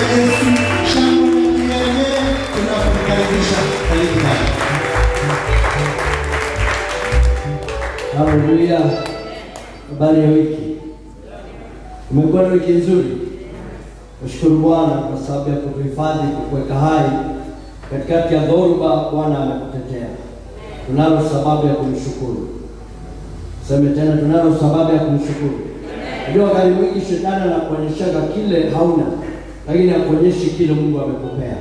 Yesu. Shangwe na kigelegele tunapokaribisha karibu naye. Haleluya. Habari ya wiki. Umekuwa na wiki nzuri? Nashukuru Bwana kwa sababu ya kutuhifadhi, kukuweka hai katikati ya dhoruba. Bwana amekutetea. Tunalo sababu ya kumshukuru. Sema tena, tunalo sababu ya kumshukuru. Ndio wakati mwingi shetani anakuonyesha kile hauna, lakini akuonyeshi kile Mungu amekupea.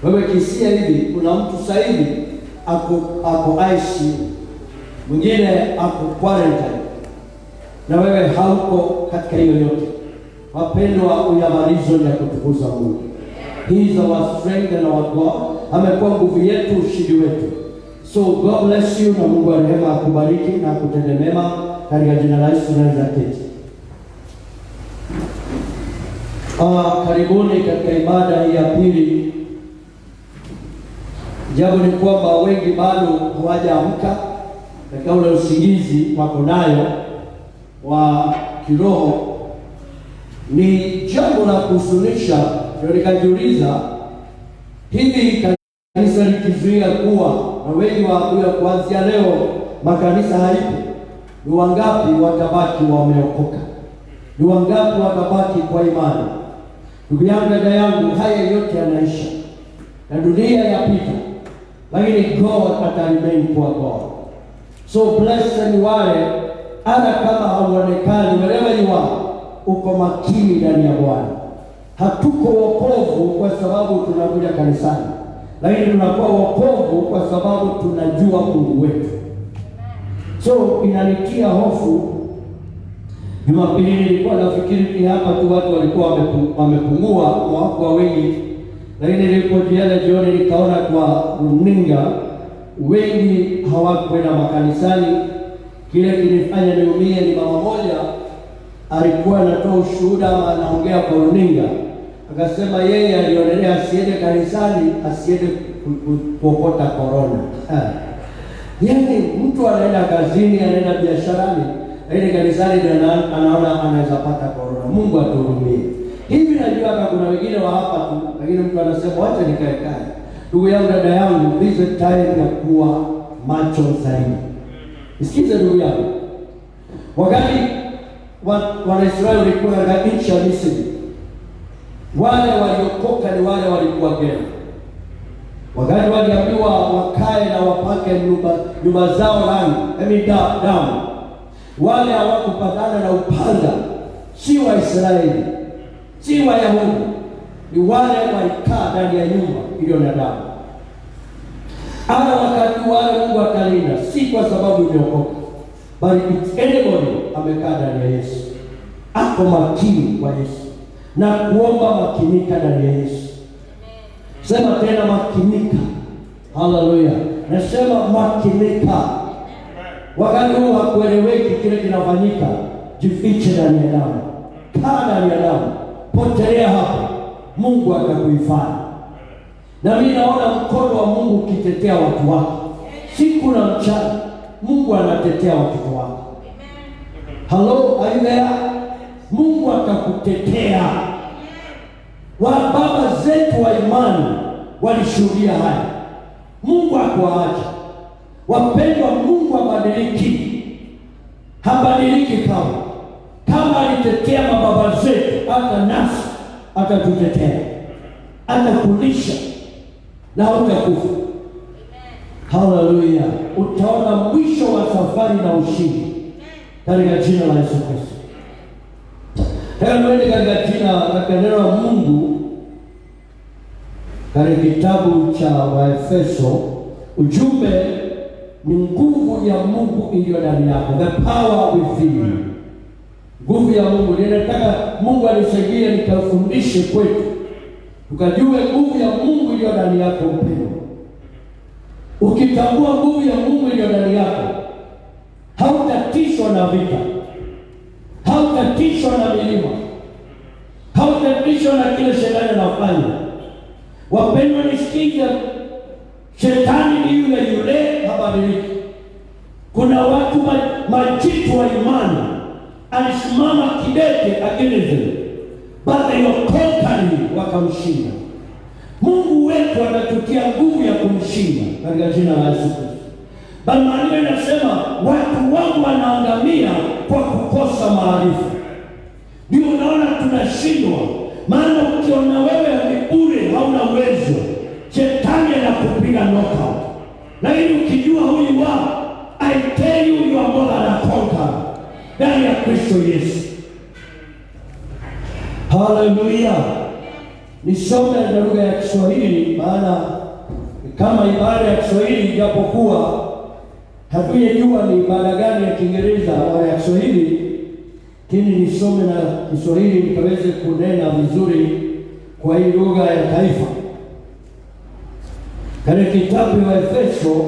Wewe kisia hivi, kuna mtu sasa hivi ako ICU, mwingine ako quarantine, na wewe hauko katika hiyo yote. Wapendwa, uyamalizo ya kutukuza Mungu. He is our strength and our God. Amekuwa nguvu yetu, ushindi wetu. So God bless you, na Mungu wa rehema akubariki na akutende mema katika jina la Yesu. Tunaweza keti. Karibuni katika ibada hii ya pili. Jambo ni kwamba wengi bado hawajaamka katika ule usingizi wako nayo wa kiroho. Ni jambo la kuhuzunisha. Ndio nikajiuliza, hivi kanisa likizuia kuwa na wengi waabudu kuanzia leo makanisa haipo, ni wangapi watabaki wameokoka? Ni wangapi watabaki kwa imani? Ndugu yangu, dada yangu, haya yote yanaisha na dunia yapita, lakini God ataremain kwa God. So blessed ni wale hata kama hauonekani, wherever you are, uko makini ndani ya Bwana. Hatuko wokovu kwa sababu tunakuja kanisani, lakini tunakuwa wokovu kwa sababu tunajua Mungu wetu. So inanitia hofu. Jumapili nilikuwa nafikiri ni hapa tu watu walikuwa wamepungua, wako wengi, lakini nilipojiana jioni nikaona kwa runinga wengi hawakwenda makanisani. Kile kilifanya niumie ni mama moja alikuwa anatoa ushuhuda ama anaongea kwa runinga, akasema yeye alionelea asiende kanisani, asiende kuokota corona. Yaani mtu anaenda kazini, anaenda biasharani, aende kanisani ndio anaona anaweza pata corona. Mungu atuhurumie. Hivi najua hata kuna wengine wa hapa tu, lakini mtu anasema wacha nikae kae. Ndugu yangu, dada yangu, this is time ya kuwa macho zaidi. Sikiza ndugu yangu. Wakati Wanaisraeli walikuwa katika nchi ya Misri, wale waliokoka ni wale walikuwa geni. Wakati waliambiwa wakae na wapake nyumba zao rangi, damu, wale hawakupatana na upanga, si Waisraeli, si Wayahudi, ni wale walikaa ndani ya nyumba iliyo na damu. Hata wakati wale Mungu akalinda, si kwa sababu imeokoka, bali anybody amekaa ndani ya Yesu, ako makini kwa Yesu na kuomba, makinika ndani ya Yesu. Sema tena, makinika. Haleluya. Nasema makinika. Wakati huu hakueleweki kile kinafanyika, jifiche ndani ya damu, kaa ndani ya damu, potelea hapo, Mungu atakuhifadhi. Na mimi naona mkono wa Mungu ukitetea watu wake siku na mchana. Mungu anatetea watoto wake. Hello, are you there? Mungu atakutetea. Baba zetu wa imani walishuhudia haya. Mungu hakuwaacha. Wapendwa, Mungu habadiliki. Habadiliki kama alitetea mababa zetu, hata nasi atatutetea. Atakulisha na utakufa. Haleluya. Utaona mwisho wa safari na ushindi katika jina la Yesu Kristo. Tuende katika neno la Mungu katika kitabu cha Waefeso. Ujumbe ni nguvu ya Mungu iliyo ndani yako, the power within you. Nguvu ya Mungu. Ninataka Mungu anisaidie nikafundishe kwetu, tukajue nguvu ya Mungu iliyo ndani yako. Mpendwa, ukitambua nguvu ya Mungu iliyo ndani yako, hautatishwa na vita, hautatishwa na milima, hautatishwa na kile shetani anafanya. Wapendwa, nisikize, shetani ni yule habadiliki. Kuna watu majitu wa imani alisimama kidete against them. but they were conquering, wakamshinda. Mungu wetu anatutia nguvu ya kumshinda katika jina la Yesu Kristo. Bali maandiko yanasema watu wangu wanaangamia kwa kukosa maarifa. Ndio unaona tunashindwa, maana ukiona wewe ni bure, hauna uwezo, shetani anakupiga knockout. Lakini ukijua huyu wao, I tell you, you are more than a conqueror ndani ya Kristo Yesu. Haleluya. Nisome na lugha ya Kiswahili, maana kama ibada ya Kiswahili, japokuwa hatujajua ni ibada gani ya Kiingereza au ya Kiswahili, lakini nisome na Kiswahili nikaweze kunena vizuri kwa hii lugha ya taifa. Katika kitabu wa Efeso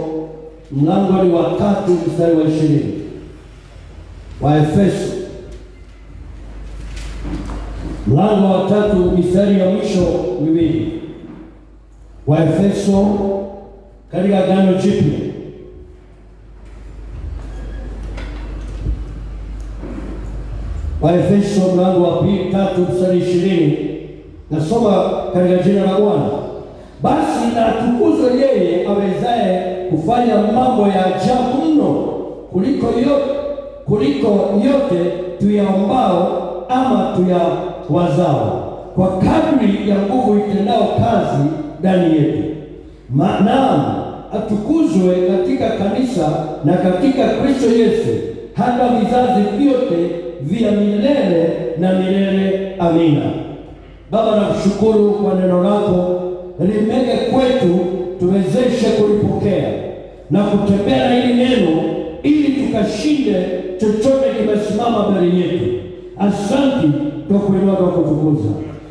mlango wa 3 mstari wa 20. Wa Efeso mlango wa 3 mstari ya mwisho miwili. Wa Efeso katika Agano Jipya. Wa Efeso mlango wa 3 mstari 20. Nasoma katika jina la Bwana. Basi na atukuzwe yeye awezaye kufanya mambo ya ajabu mno kuliko yote tuyaombao ama tuyawazao, kwa kadri ya nguvu itendao kazi ndani yetu. Naam, atukuzwe katika kanisa na katika Kristo Yesu hata vizazi vyote vya milele na milele. Amina. Baba, nakushukuru kwa neno lako, limege kwetu, tuwezeshe kulipokea na kutembea na hili neno, ili tukashinde chochote kimesimama mbele yetu. Asante kwa kuinua kwa kutukuza,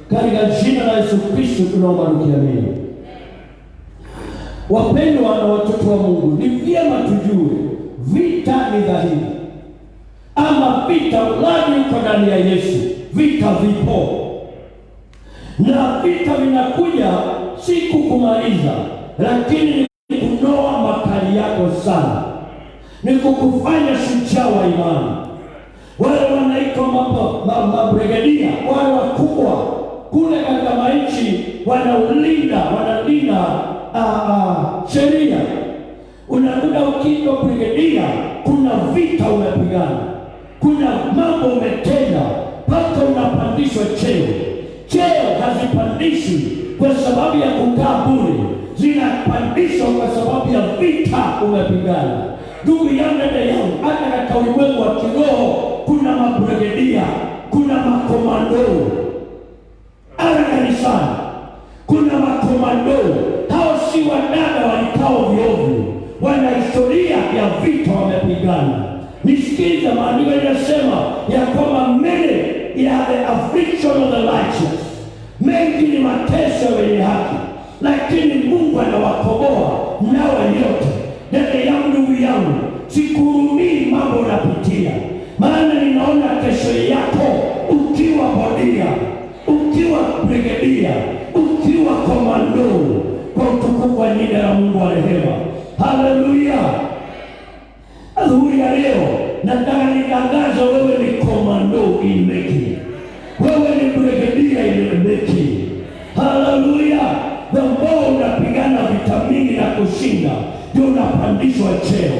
katika jina la Yesu Kristo tunaomba tukiamini. Wapendwa na watoto wa Mungu, ni vyema tujue vita ni dhahiri, ama vita ulani uko ndani ya Yesu. Vita vipo, na vita vinakuja si kukumaliza, lakini ni kunoa makali yako sana, ni kukufanya shujaa wa imani. Wale wanaitwa mabregadia, wale wakubwa kule katika nchi wanalinda sheria. Unakuta ukiitwa brigadia, kuna vita umepigana, kuna mambo umetenda, mpaka unapandishwa cheo. Cheo hazipandishwi kwa sababu ya kukaa bure, zinapandishwa kwa sababu ya vita umepigana. Ndugu yangu, dada yangu, hata katika ulimwengu wa kiroho kuna mabrigadia, kuna makomando. Hata kanisani kuna makomando. Hao si wadada walikao ovyo, wana historia ya vita wamepigana. Nisikize, maandiko yanasema ya kwamba many ya the affliction of the righteous, mengi ni mateso wenye haki, lakini Mungu anawakomboa nao yote. Dada yangu, ndugu yangu, sikuhurumii mambo unapitia, maana ninaona kesho yako ukiwa bodia, ukiwa brigadia, ukiwa komando, kwa utukufu wa jina la Mungu wa rehema. Haleluya. Adhuhuri ya leo nataka nitangaze, wewe ni komando in making, wewe ni brigadia in making. Haleluya. Ambao unapigana vita mingi na kushinda, ndio unapandishwa cheo,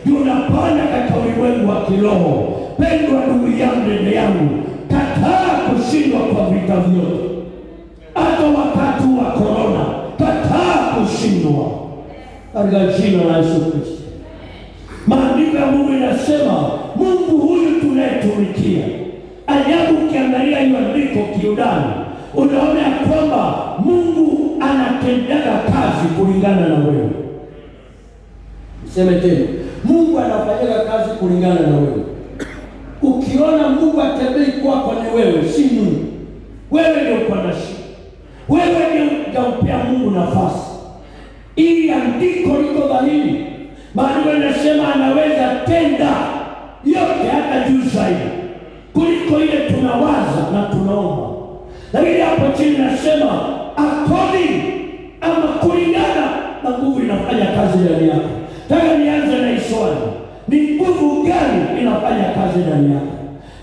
ndio unapanda katika ulimwengu wa kiroho. Pendwa ndugu yangu, dada yangu, kataa kushindwa kwa vita vyote. Hata wakati wa korona, kataa kushindwa katika jina la Yesu Kristo. Maandiko ya Mungu inasema Mungu huyu tunayetumikia, ajabu, ukiangalia hiyo andiko kiundani, unaona ya kwamba Mungu anatendaga kazi kulingana na wewe. Sema tena, Mungu anafanyaga kazi kulingana na wewe. Ukiona Mungu atembei kwako ni wewe, si Mungu. Wewe ndio uko na shida, wewe ndio unampea Mungu nafasi. Ili andiko liko dhahiri. Maandiko yanasema anaweza tenda yote, hata juu zaidi kuliko ile tunawaza na tunaomba. Lakini hapo chini nasema according, ama kulingana na nguvu inafanya kazi ndani yako. Nataka nianze na swali, ni nguvu gani inafanya kazi ndani yako?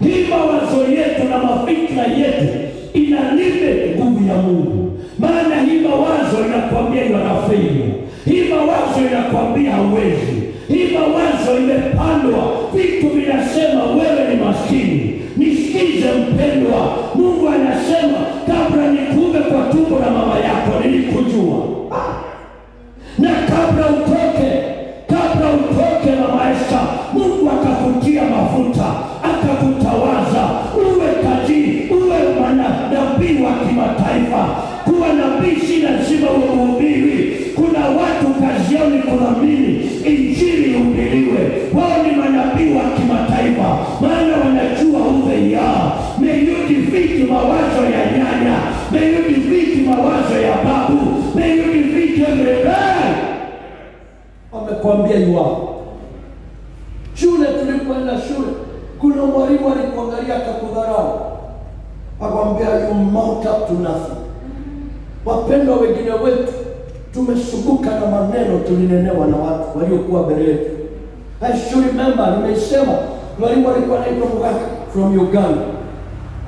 Hii mawazo yetu na mafikra yetu inalime nguvu ya Mungu. Maana hii mawazo inakwambia you are failure. Hii mawazo inakwambia hauwezi. Hii mawazo imepandwa, vitu vinasema wewe ni maskini. Nisikize mpendwa, Mungu anasema kabla nikuume kwa tumbo la mama yako nilikujua. Na kabla utoke mama Esther, Mungu akakutia mafuta, akakutawaza uwe tajiri, uwe nabii wa kimataifa. Kuwa nabii si lazima uwe mhubiri. Kuna watu kazi yao ni kudhamini injili ihubiriwe. Wao ni manabii wa kimataifa, maana wanajua who they are. May you defeat mawazo ya nyanya. May you defeat mawazo ya babu. May you defeat every man. Wamekwambia yuwapo. Shule tulipoenda shule, kuna mwalimu alikuangalia akakudharau. Akwambia you mount up to nothing. Wapendwa, wengine wetu tumesubuka na maneno tulinenewa na watu waliokuwa mbele yetu. I still remember, nimesema mwalimu alikuwa anaitwa Mugaka from Uganda.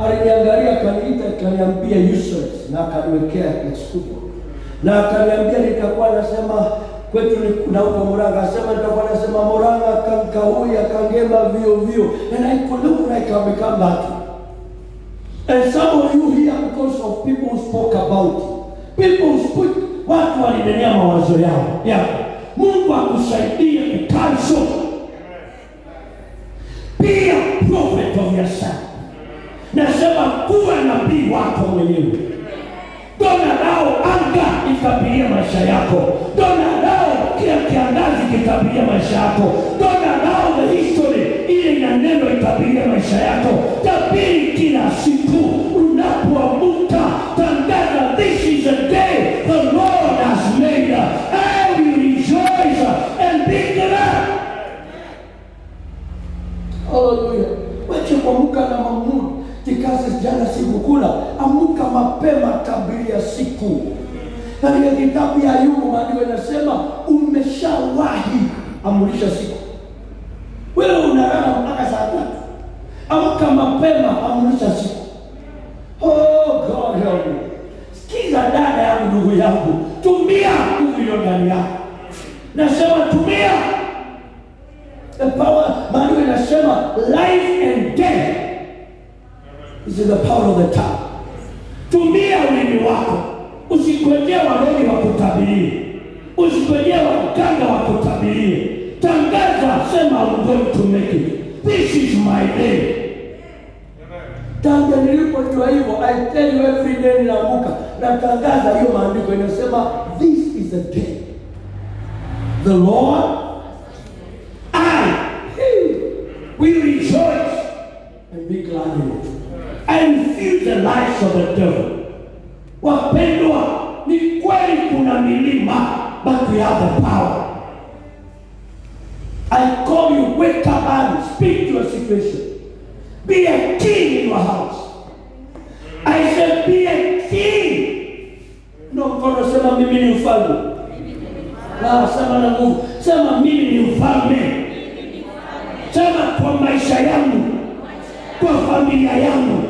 Aliniangalia akaniita akaniambia useless na akaniwekea excuse. Na akaniambia nitakuwa nasema kwetu ni kuna huko Muranga, asema nitakuwa nasema Muranga kankahuya kangema vio. And I could look like I become that. And some of you here, because of people spoke about it. People spoke, watu walinenea mawazo yao. Mungu akusaidie kucancel. Be a prophet of yourself. Nasema kuwa nabii wako mwenyewe. Don't allow anger ikapitia maisha yako. Don't allow kila kiangazi kikapitia maisha yako. Don't allow the history ile ina neno ikapitia maisha yako. Tabiri kila siku unapoamka, tangaza this is a day the Lord has made. I will rejoice and be glad. Hallelujah. Wacha kuamka na Mungu. Tikazi jana siku kula, amuka mapema kabla ya siku. Katika kitabu ya Ayubu maandiko yanasema umeshawahi amulisha siku. Wewe unalala mpaka saa 3. Amuka mapema amulisha siku. Oh God help me. Sikiza dada yangu, ndugu yangu, tumia nguvu hiyo ndani yako. Nasema tumia the power. Maandiko yanasema life and death is in the power of the tongue. Tumia ulimi wako. Usikojea walezi wa kutabirie. Usikojea waganga wa kutabirie. Tangaza, sema I'm going to make it. This is my day. Tangu nilipojua hivyo, I tell you every day ninaamka na tangaza hiyo maandiko inasema this is the day the Lord will rejoice and be glad in it. And feel the lies of the devil. Wapendwa, ni kweli kuna milima, but we have the power. I call you, wake up and speak to your situation. Be a king in your house. I said be a king. No mkono sema mimi ni mfalme. Na sema na nguvu, sema mimi ni mfalme. Sema kwa maisha yangu, kwa familia yangu,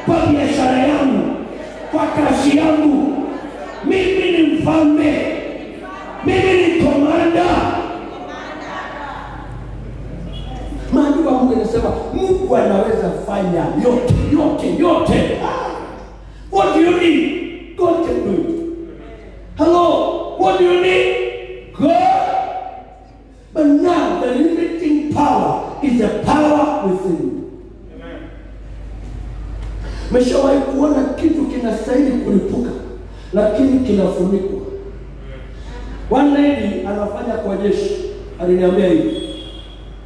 kwa biashara yangu, kwa kazi yangu, mimi ni mfalme. Mimi ni komanda. Maandiko ya Mungu yanasema Mungu anaweza fanya yote. What do you need? God can do it. Hello, what do you need? God. But now the limiting power is the power within you. Umeshawahi kuona kitu kinastahili kulipuka lakini kinafunikwa? One lady anafanya kwa jeshi aliniambia hivi.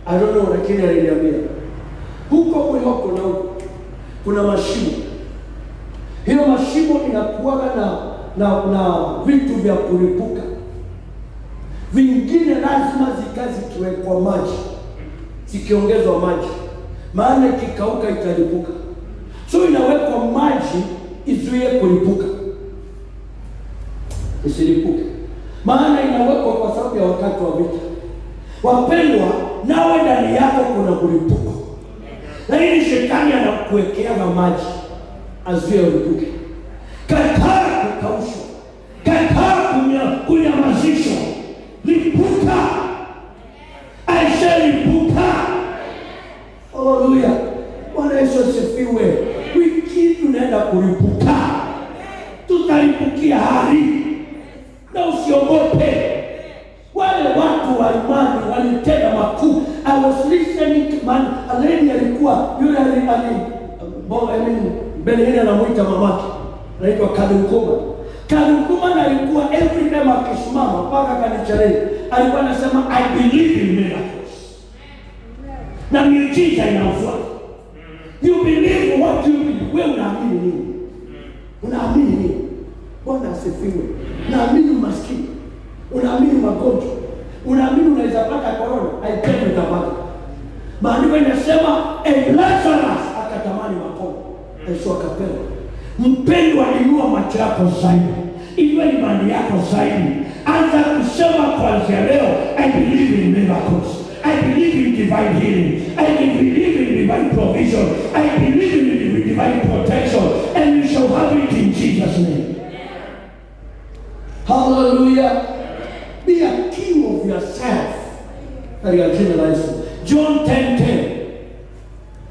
I don't know, lakini aliniambia huko Mwihoko na huko kuna mashimo. Hiyo mashimo inakuwa na vitu vya kulipuka. Vingine lazima zikazikiwe kwa maji, zikiongezwa maji, maana kikauka italipuka. So inawekwa maji izuie kulipuka, isilipuke, maana inawekwa kwa sababu ya wakati wa vita. Wapendwa, nawe ndani yako kuna kulipuka, lakini shetani anakuwekea maji azuie ulipuke. Kataa kukaushwa, kataa kunyamazishwa. Lipuka, aisha lipuka. Haleluya, Bwana Yesu asifiwe. Wiki tunaenda kulipuka, tutalipukia hali, na usiogope. Wale watu wa imani walitenda makuu. I was listening to man, already alikuwa yule Benihini anamuita mamake, anaitwa Kadukuma. Kadukuma alikuwa every time akisimama mpaka kanichareni, alikuwa anasema I believe in miracles. Na miujiza inafuata. You believe what you believe. Wewe unaamini nini? Unaamini nini? Bwana asifiwe. Unaamini maskini? Unaamini magonjwa? Unaamini unaweza pata corona? Haitaki utapata. Maandiko inasema Lazarus akatamani makombo. Yesu akapewa. Mpendwa, inua macho yako zaidi. Inua imani yako zaidi. Anza kusema kuanzia leo, I believe in miracles. I believe in divine healing. I believe in divine provision. I believe in divine protection. And you shall have it in Jesus' name. Hallelujah. Be a king of yourself. John 10:10.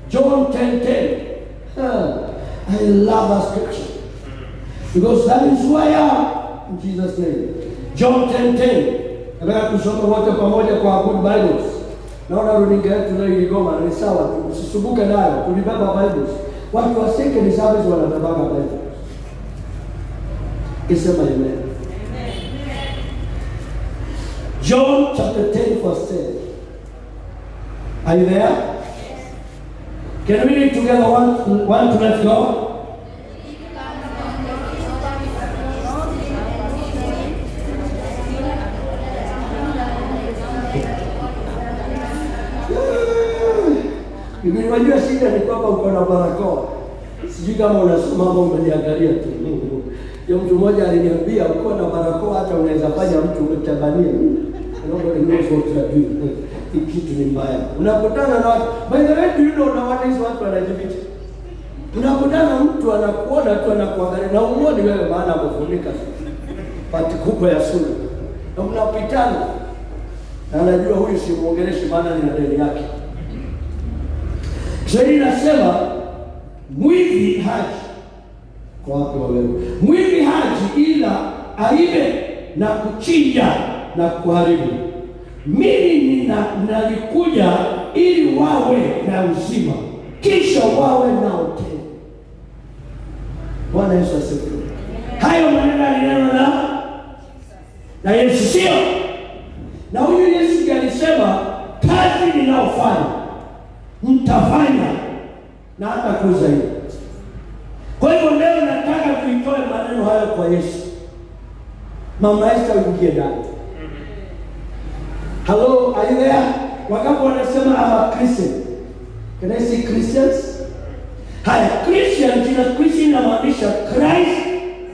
John 10:10. I love that scripture because that is who I am in Jesus' name. John 10:10. Nataka kusoma wote pamoja kwa Good Bibles. Naona runinga yetu leo iligoma, ni sawa, usisumbuke nayo. Tulibeba Bibles. Watu wa second service wanabeba Bibles. Kisema amen. John chapter 10 verse 10. Are you there? Can we read together? One, two, let's go. Unajua shida ni kwamba uko na barakoa. Sijui kama unasoma mambo umeniangalia tu. Yo mtu mmoja aliniambia uko na barakoa hata unaweza fanya mtu umetabania. Nobody knows what to do. Kitu ni mbaya. Unakutana na watu. By the way, you know na watu wanajificha. Unakutana mtu anakuona tu anakuangalia na umuone wewe maana amefunika pati kubwa ya sura. Na mnapitana. Na anajua huyu si muongeleshi maana ni deni yake. Sheria inasema mwivi haji kwa watu wa wewe. Mwivi haji ila aibe na kuchinja na kuharibu. Mimi nalikuja ili wawe na uzima, kisha wawe na utele. Bwana Yesu asifiwe. Hayo maneno alinena na Yesu, sio? Na huyu Yesu alisema kazi ninaofanya mtafanya na hata kuzaidi. Kwa hivyo leo nataka tuitoe maneno hayo kwa Yesu. Mama Esther uingie ndani. Hello, are you there? Wakapo wanasema I'm a Christian. Can I say Christians? Haya, Christian, jina Christian inamaanisha Christ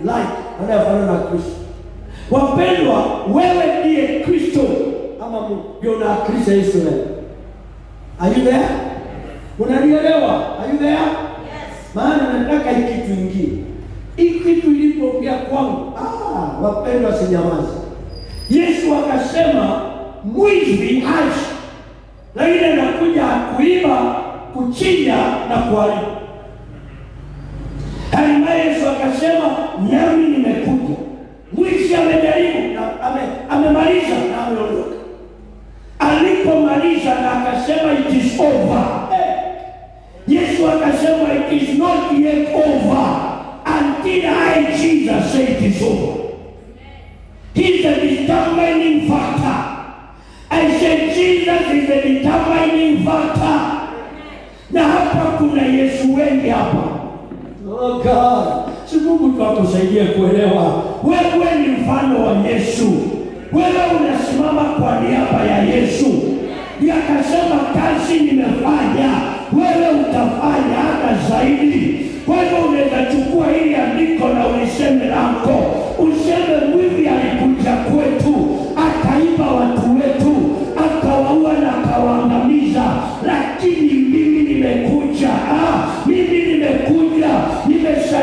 like. Anafanana na Kristo. Wapendwa, wewe ndiye Kristo ama Mungu. Ndio na Kristo Yesu leo. Are you there? Unanielewa? Are you there? Yes. Maana nataka hiki kitu ingine. Hiki kitu ilipopia kwangu. Wapendwa, sinyamaza. Yesu akasema mwizi haji, na ile anakuja kuiba, kuchinja na kuharibu. Hatimaye Yesu akasema nami nimekuja. Mwizi amejaribu na amemaliza na ameondoka. Alipomaliza na akasema it is over. Yesu akasema it is not yet over until I, Jesus, say it is over. He's the determining factor. I said Jesus is the determining factor. Na hapa kuna Yesu wengi hapa. Oh God, si Mungu tu atusaidie kuelewa. Wewe ni mfano wa Yesu. Wewe unasimama kwa niaba ya Yesu. Ndiye akasema kazi nimefanya, wewe utafanya hata zaidi. Kwa hivyo unaweza chukua hili andiko na uliseme lako. Useme mwivi alikuja kwetu, akaiba watu wetu, akawaua na akawaangamiza, lakini mimi nimekuja. Mimi nimekuja, nimesha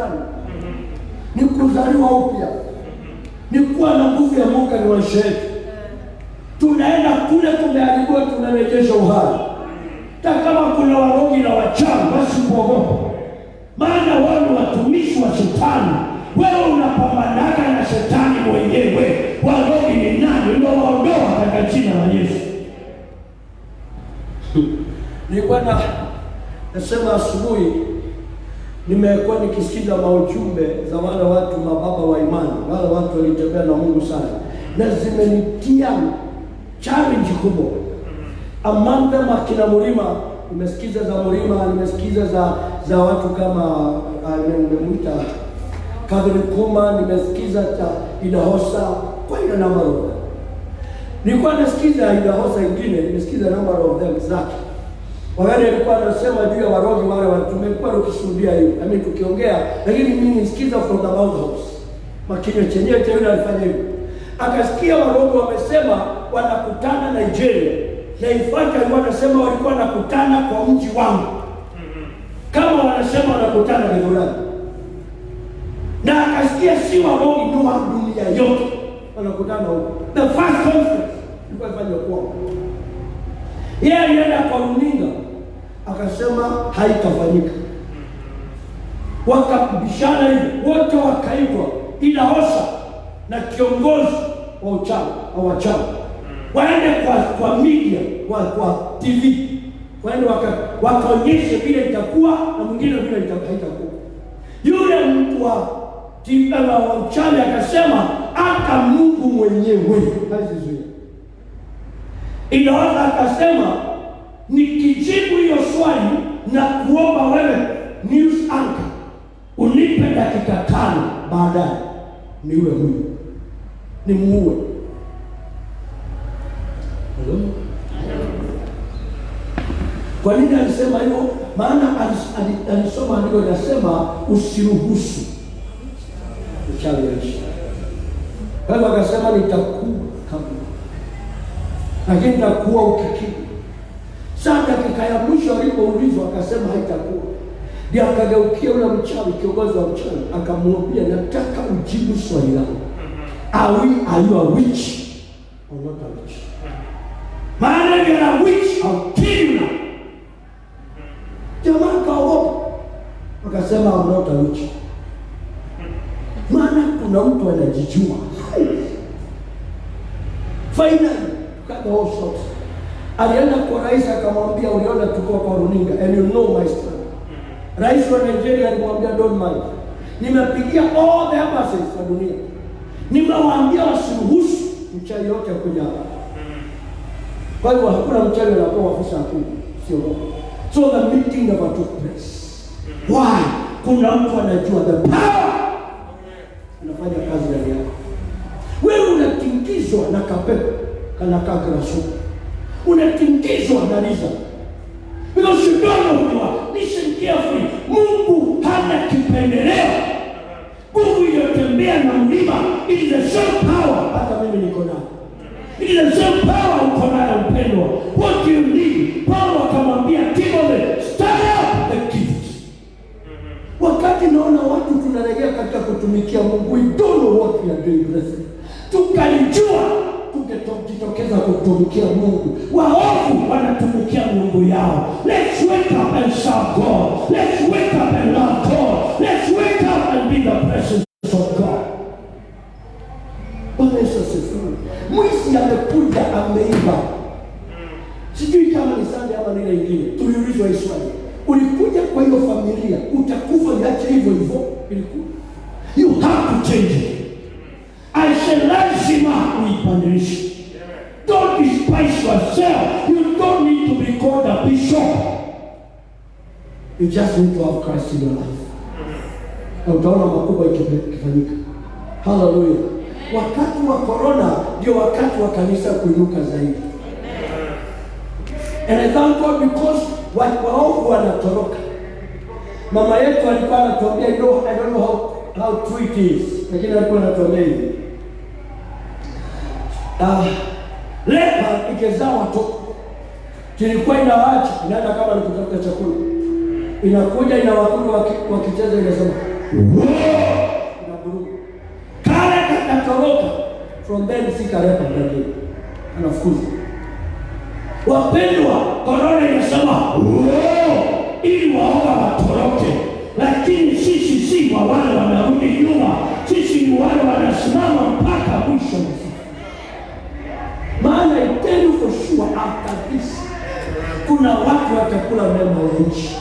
shetani, ni kuzaliwa upya, ni kuwa na nguvu ya Mungu ni maisha yetu. Tunaenda kule kumeharibiwa, tunarejesha uhai. Hata kama kuna warogi na wachawi, basi kuogopa, maana wao ni watumishi wa shetani. Wewe unapambanaga na shetani mwenyewe. Warogi ni nani? Ndio waondoa katika jina la Yesu. Nilikuwa nasema asubuhi, nimekuwa nikisikiza maujumbe za wale watu mababa wa imani, wale watu walitembea na Mungu sana, na zimenitia challenge kubwa. Among them akina Mlima, nimesikiza za Mlima, nimesikiza za watu kama nimemwita Kadri Kuma, nimesikiza cha Idahosa, kwa ina number of them. Nilikuwa nasikiza Idahosa ingine, nimesikiza number of them zake. Wale alikuwa anasema juu ya warogi wale watu, tumekuwa tukishuhudia hiyo. Tukiongea, lakini mimi nisikiza from the mouth house. Makinywa chenyewe cha yule alifanya hivyo. Akasikia warogi wamesema wanakutana Nigeria. Na ifaka alikuwa anasema walikuwa wanakutana kwa mji wangu. Kama wanasema wanakutana Gethsemane. Na akasikia si warogi ndio wa dunia yote wanakutana huko. The first conference ilikuwa ifanywa kwa. Yeye alienda kwa runinga akasema haitafanyika. Wakabishana hivi, wote wakaitwa Idahosa na kiongozi wa uchawi au wachawi. Waende kwa media, kwa TV. Waende wakaonyeshe vile itakuwa na mwingine vile itakuwa. Yule mtu wa TV wa uchawi akasema hata Mungu mwenyewe hazizuia. Idahosa akasema nikijibu hiyo swali na kuomba wewe news anchor unipe dakika 5 baadaye niwe huyu nimuue. Kwa nini alisema hivyo? Maana alisoma andiko linasema usiruhusu uchawi aishi. Kwa hivyo akasema nitakuwa kama, lakini nitakuwa ukikiri. Sasa dakika ya mwisho alipoulizwa akasema haitakuwa. Ndio akageukia yule mchawi, kiongozi wa mchawi, akamwambia nataka ujibu swali langu. Are you a witch or not a witch? Maana if you are a witch, I'll kill you now. Jamaa kaogopa. Akasema I'm not a witch. Maana kuna mtu anajijua. Finally, cut all short. Alienda kwa rais akamwambia uliona tuko kwa runinga and you know my story. Rais wa Nigeria alimwambia don't mind. Nimepigia all the embassies za dunia. Nimewaambia wasiruhusu mchawi yote kuja hapa. Kwa hivyo hakuna mchawi anapewa ofisa kuu. Sio. So the meeting never took place. Why? Kuna mtu anajua the power. Anafanya kazi ndani yako. Wewe unatingizwa na kapepo kana kagraso. Unatingizwa na riza. Because you don't know who you are. Listen carefully. Mungu hana kipendeleo. Mungu yotembea na mlima. It is the same power. Hata mimi niko nayo. It is the same power uko nayo mpendwa. What do you need? Paulo akamwambia Timothy, stand up the gift. Wakati naona watu tunarejea katika kutumikia Mungu, we don't know what we are doing presently. Tukalijua tukitokeza kutumikia Mungu. Waovu wanatumikia Mungu yao. Let's wake up and serve God. Let's wake up and love God. Let's wake up and be the presence of God. Bwana Yesu asifiwe. Mwizi amekuja ameiba. Sijui kama ni Sunday ama nile ingine. Tuliulizwa hii swali. Ulikuja kwa hiyo familia, utakufa niache hivyo hivyo. Ilikuwa. You have to change it. I say lazima uibadilishe. Don't despise yourself. You don't need to be called a bishop. You just need to have Christ in your life. Na utaona makubwa ikifanyika. Hallelujah. Wakati wa corona ndio wakati wa kanisa kuinuka zaidi. And I thank God because waovu wanatoroka. Mama yetu alikuwa anatuambia, I don't know how true it is. Lakini alikuwa anatuambia hivi. Lepa ikizaa watoto. Kilikuwa inawaacha, inaenda kama ni kutafuta chakula. Inakuja inawakula wakicheza inasema, inaburuka. Kale kakatoroka, from then sikaleta ndani. Anafukuza. Wapendwa, korona inasema ili waoga watoroke, lakini sisi si wa wale wanarudi nyuma, sisi ni wale wanasimama mpaka mwisho. Maana I tell you for sure, after this kuna watu watakula mema ya nchi,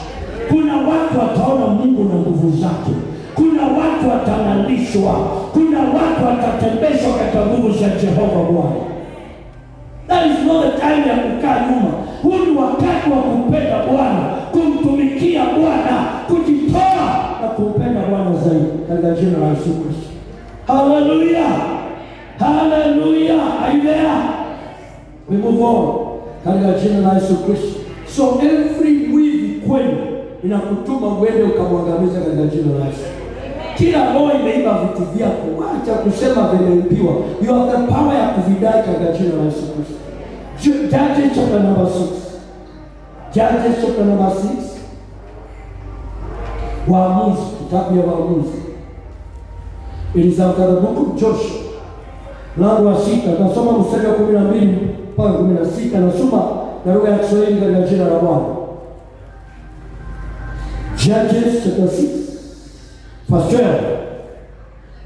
kuna watu wataona Mungu na nguvu zake, kuna watu watanalishwa, kuna watu watatembeshwa katika nguvu za Jehova Bwana. That is not the time ya kukaa nyuma. Huu ni wakati wa kumpenda Bwana, kumtumikia Bwana, kujitoa na kumpenda Bwana zaidi katika jina la Yesu Kristo. Hallelujah. Hallelujah. Are you there? We move on katika jina la Yesu Kristo. So every mwivi kwenu inakutuma uende ukamwangamiza katika jina la Yesu. Kila roho imeiba vitu vyako, acha kusema vimeibiwa. You have the power ya kuvidai katika jina la Yesu Kristo. Judges chapter number 6. Judges chapter number 6. Waamuzi, kitabu ya Waamuzi. It is after the book of Joshua. Mlango wa 6, nasoma mstari wa 12 mpaka 16, nasoma na lugha ya Kiswahili katika jina la Bwana. Judges chapter 6. Verse 12.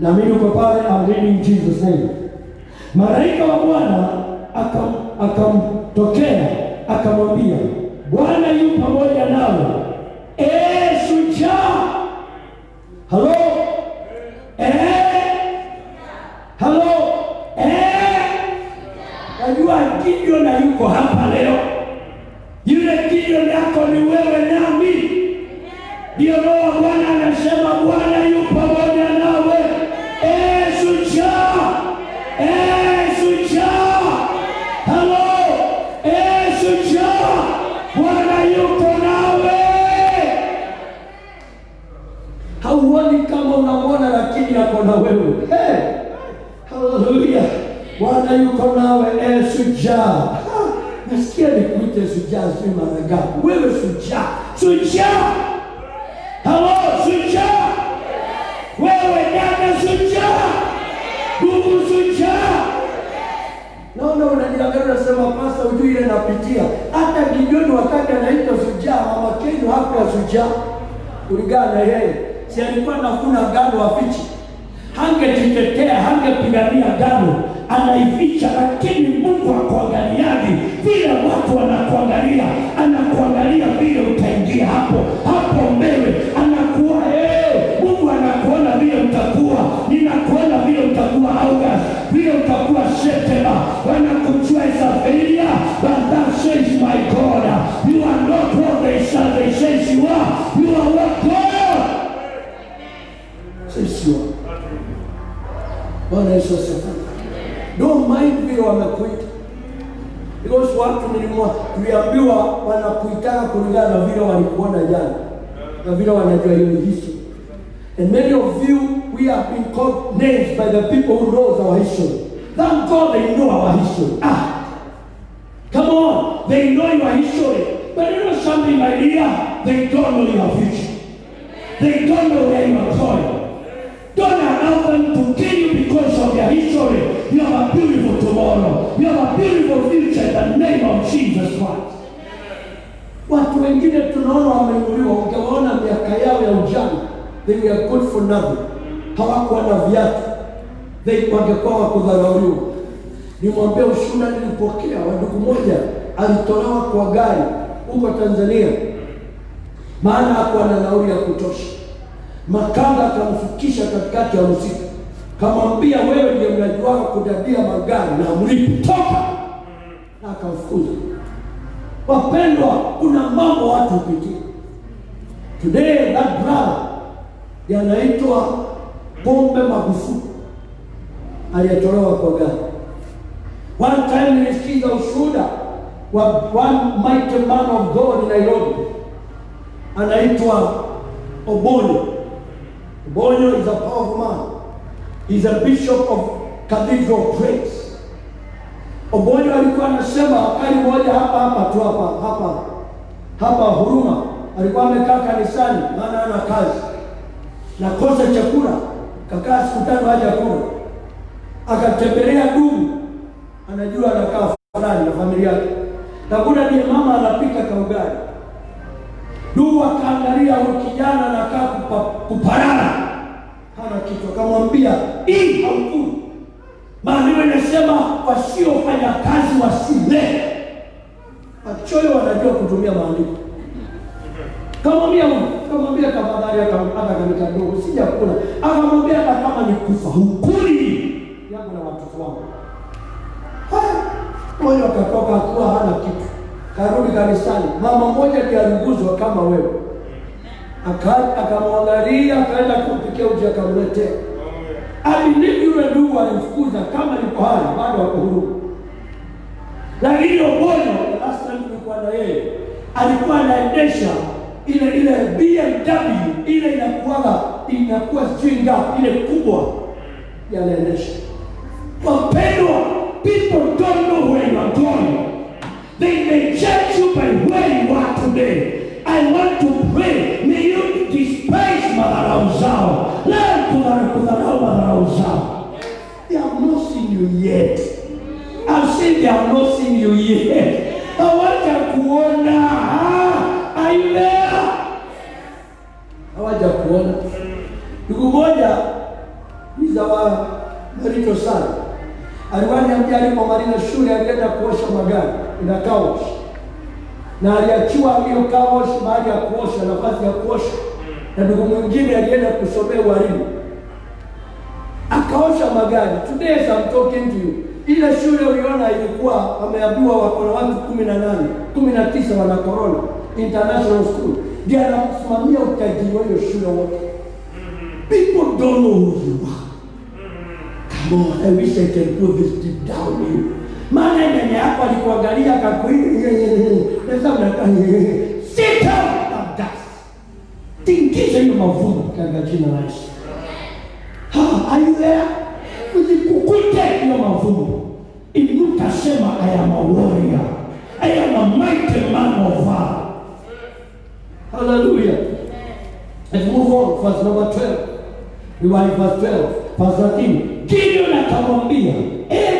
Na mimi uko pale, I'm reading in Jesus name. Malaika wa Bwana akamtokea akamwambia, Bwana yu pamoja nawe, shujaa. Hello? Hello? Najua Gideon na yuko hapa leo. Yule Gideon yako ni wewe nami. Ndio roho Bwana anasema, Bwana yu pamoja nawe, shujaa. Shujaa. Hello. Shujaa. Bwana yuko nawe. Hauoni kama unamwona, lakini yako na wewe. Hallelujah. Bwana yuko nawe, shujaa. Nasikia nikuite shujaa sio mara ngapi. Wewe shujaa. Shujaa. Hello, shujaa. Wewe dada shujaa. Ndugu shujaa. Naona unaniangalia unasema, pasta ujui ile napitia. Hata Gideon wakati anaitwa shujaa, mama Kenya hakuwa shujaa. Kulingana na yeye, si alikuwa anafuna ngano afiche. Hangejitetea, hangepigania ngano, anaificha. Lakini Mungu akuangaliaje vile watu wanakuangalia, anakuangalia vile utaingia hapo mbele, anakuwa Mungu anakuona vile utakuwa, ninakuona vile utakuwa August, vile utakuwa September. Wanakujua as a failure, but that says my God, you are not what they say you are. You are what God says you are. Bwana Yesu asifiwe. Don't mind vile wamekuita. Because watu tuliambiwa wanakuitaka kulingana na vile walikuona jana, na vile wanajua hiyo history. And many of you, we have been called names by the people who knows our history. Thank God they know our history. Come on, they know your history. But you know something, my dear, they don't know your future. They don't know where you are going. Don't allow them to kill you because of their history. You have a beautiful tomorrow. You have a beautiful future in the name of Jesus Christ. Watu wengine tunaona wameinuliwa, ungewaona miaka yao ya ujana, they were good for nothing. Hawakuwa na viatu, they wangekuwa wakudharauliwa. Nimwambia ushuhuda nilipokea wa ndugu mmoja, alitolewa kwa gari huko Tanzania, maana hakuwa na nauli ya kutosha. Makanga akamfikisha katikati ya msitu, kamwambia, wewe ndiye mnajua kudadia magari na mlipi, toka, na akamfukuza. Wapendwa, kuna mambo watu hupitia. Today that brother yanaitwa Pombe Magufuli aliyetolewa kwa gari. One time nilisikiza ushuhuda wa one mighty man of God in Nairobi, anaitwa Obonyo. Obonyo is a powerful man. He's a bishop of Cathedral Praise. Obonyo alikuwa anasema wakati mmoja hapa Huruma, alikuwa amekaa kanisani, maana ana kazi. nakosa chakula, kakaa siku 5 hajakula, akatembelea ndugu, anajua anakaa fulani na familia yake, nakuta ndiye mama anapika kaugali. Ndugu akaangalia huyu kijana anakaa kuparara, hana kitu, akamwambia hii haukuli. Maandiko yanasema wasiofanya kazi wasile. Wachoyo wanajua kutumia maandiko. Kamwambia tafadhali, hata kama ndogo sijakula. Akamwambia hata kama nikufa hukuli yangu na watoto wangu. Moyo akatoka akiwa hana kitu. Karudi kanisani. Mama mmoja ndiye aliguzwa kama wewe. Akamwangalia, akaenda kumpikia uji akamletea. Alinibi yule ndugu alimfukuza kama yuko hai, bado wako huru. Lakini Obono, last time tulikuwa na yeye, alikuwa anaendesha ile BMW, ile inakuwa sijui ngapi, ile kubwa yanaendesha. Wapendwa, people don't know where you are going. They may judge you by where you are today. I want to pray, may you despise madharau zao. Learn kudharau madharau zao. They have not seen you yet. I've said they have not seen you yet. Hawaja kuona. Are you there? Hawaja kuona. Ndugu moja nizawa marito sana. Aliwaniambia alipomaliza shule alienda kuosha magari ina kaosh. Na aliachiwa hiyo kaosh baada ya kuosha, nafasi ya kuosha. Na ndugu mwingine alienda kusomea walimu. Akaosha magari. Today as I'm talking to you, ile shule uliona ilikuwa ameambiwa wako na watu 18, 19 wana corona, international school. Ndio anasimamia utajiri wa hiyo shule wote. People don't know who you are. Come on, I wish I can put this deep down in you. Maana ndani yako alikuangalia akakuita sasa unakaa sit down and dust. Tingisha hiyo mavuno katika jina la Yesu. Are you there? Usikukute hiyo mavuno. Inuka sema I am a warrior. I am a mighty man of valor. Hallelujah. Let's move on. Verse number 12. We were in verse 12. Verse 13. Gideon akamwambia,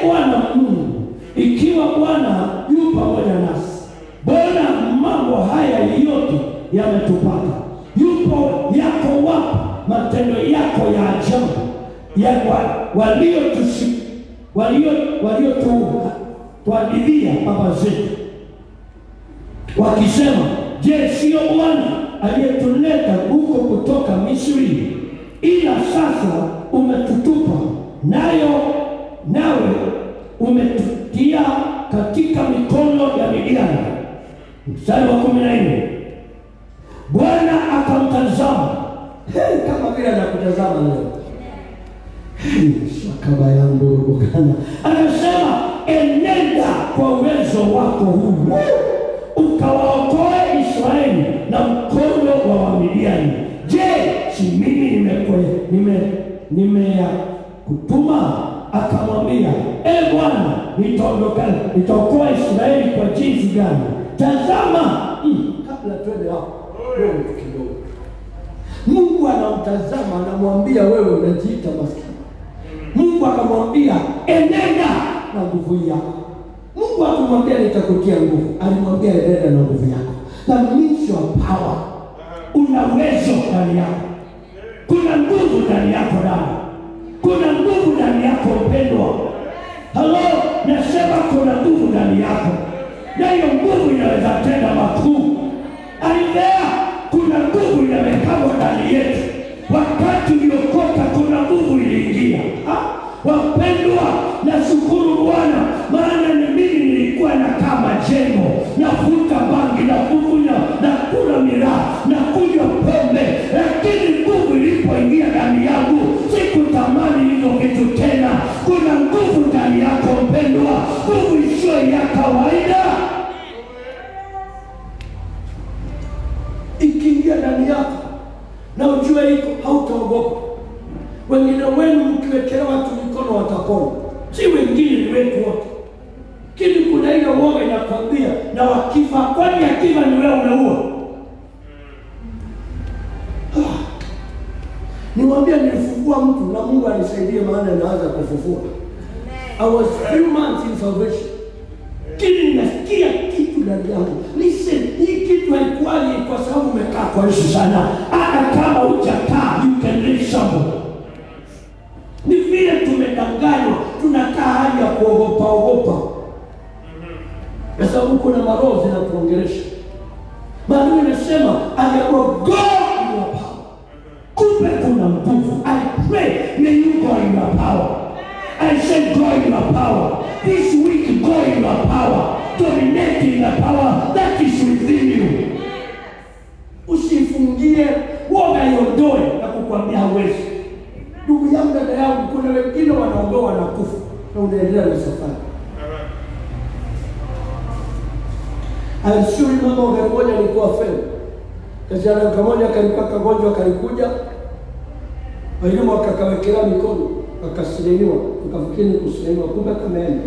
Bwana Mungu, ikiwa Bwana yu pamoja nasi, Bwana mambo haya yote yametupata. Yupo yako wapi matendo yako ya ajabu ya waliotuadibia baba zetu, wakisema, je, sio Bwana aliyetuleta huko kutoka Misri? Ila sasa umetutupa nawe umetutia katika mikono ya Midiani. Mstari wa 14. Bwana akamtazama, kama vile anakutazama leo. Shakaba yangu bukana. Anasema, enenda kwa uwezo wako huu, ukawaokoe Israeli na mkono wa Wamidiani. Je, si mimi nimekutuma? Akamwambia, Bwana, nitaokoa Israeli kwa jinsi gani? Tazama, kabla twende hapo kidogo. Mungu anamtazama, anamwambia wewe unajiita maskini. Mungu akamwambia, enenda na nguvu yako. Mungu akamwambia nitakutia nguvu. Alimwambia enenda na nguvu yako. That means your power. Una uwezo ndani yako. Kuna nguvu ndani yako ndani. Kuna nguvu ndani yako mpendwa. Hello, nasema kuna nguvu ndani yako. Na hiyo nguvu inaweza tenda makuu. Alivea, kuna nguvu inawekwa ndani yetu. Wakati uliokoka kuna nguvu iliingia. Wapendwa, nashukuru Bwana, maana ni mimi nilikuwa nakaa majengo, navuta bangi, nakunywa, nakula miraa, nakunywa pombe, lakini nguvu ilipoingia ndani yangu sikutamani hizo vitu tena. Kuna nguvu ndani yako mpendwa, nguvu isiyo ya kawaida. Ikiingia ndani yako na ujue iko, hautaogopa. Wengine wenu mkiwekea watu mikono watapona. Si wengine, ni wetu wote. Kini kuna ile uoga inakwambia, na wakifa, kwani akifa ni wewe unaua? Niwaambia, nilifufua mtu na Mungu anisaidie, maana naanza kufufua. I was few months in salvation. Kile nasikia kitu ndani yangu. Listen, hii kitu haikuwaje kwa sababu umekaa kwa Yesu sana. Hata kama hujakaa, you can reach somebody. Ni vile tumedanganywa, tunakaa hali ya kuogopa. Kwa sababu kuna maroho zinatuongelesha. Maana inasema aliagogo in your power. Kumbe kuna nguvu. I pray may you go in your power. I said go in your power. This week go in your power. Dominate in the power that is within you. Usifungie, woga iondoe na kukwambia hawezi. Ndugu yangu, dada yangu, kuna wengine wanaogoa wanakufa na unaendelea na safari. Alishauri mama wakati mmoja alikuwa feli. Kijana mmoja kalikuwa kagonjwa, kalikuja. Walimu wakakawekea mikono, akasilimiwa, tukafikiri kusilimiwa, kumbe kameenda.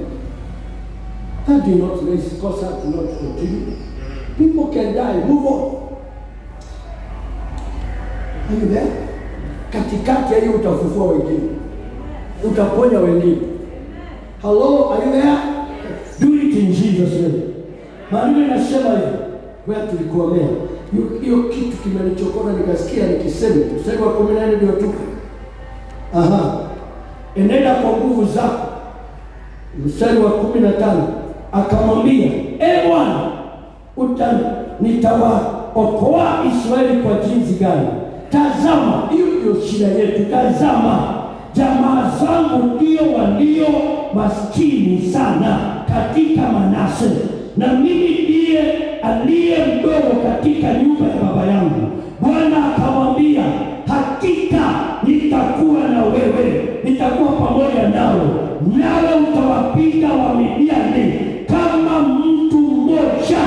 That do not raise cause to not continue. People can die, move on. Are you there? Katikati ya hiyo utafufua wengine. Utaponya wengine. Hello, are you there? Do it in Jesus' name. Maana nasema hivi, wewe tulikuomea. Hiyo kitu kimenichokora nikasikia nikisema, mstari wa 14 ndio tuko. Enenda kwa nguvu zako. Mstari wa 15 akamwambia, Bwana, nitawaokoa Israeli kwa jinsi gani? Tazama, hiyo ndio shida yetu. Tazama, jamaa zangu ndio walio maskini sana katika Manase, na mimi ndiye aliye mdogo katika nyumba ya baba yangu. Bwana akamwambia, hakika nitakuwa na wewe, nitakuwa pamoja nawe, nawe utawapiga Wamidiani kama mtu mmoja.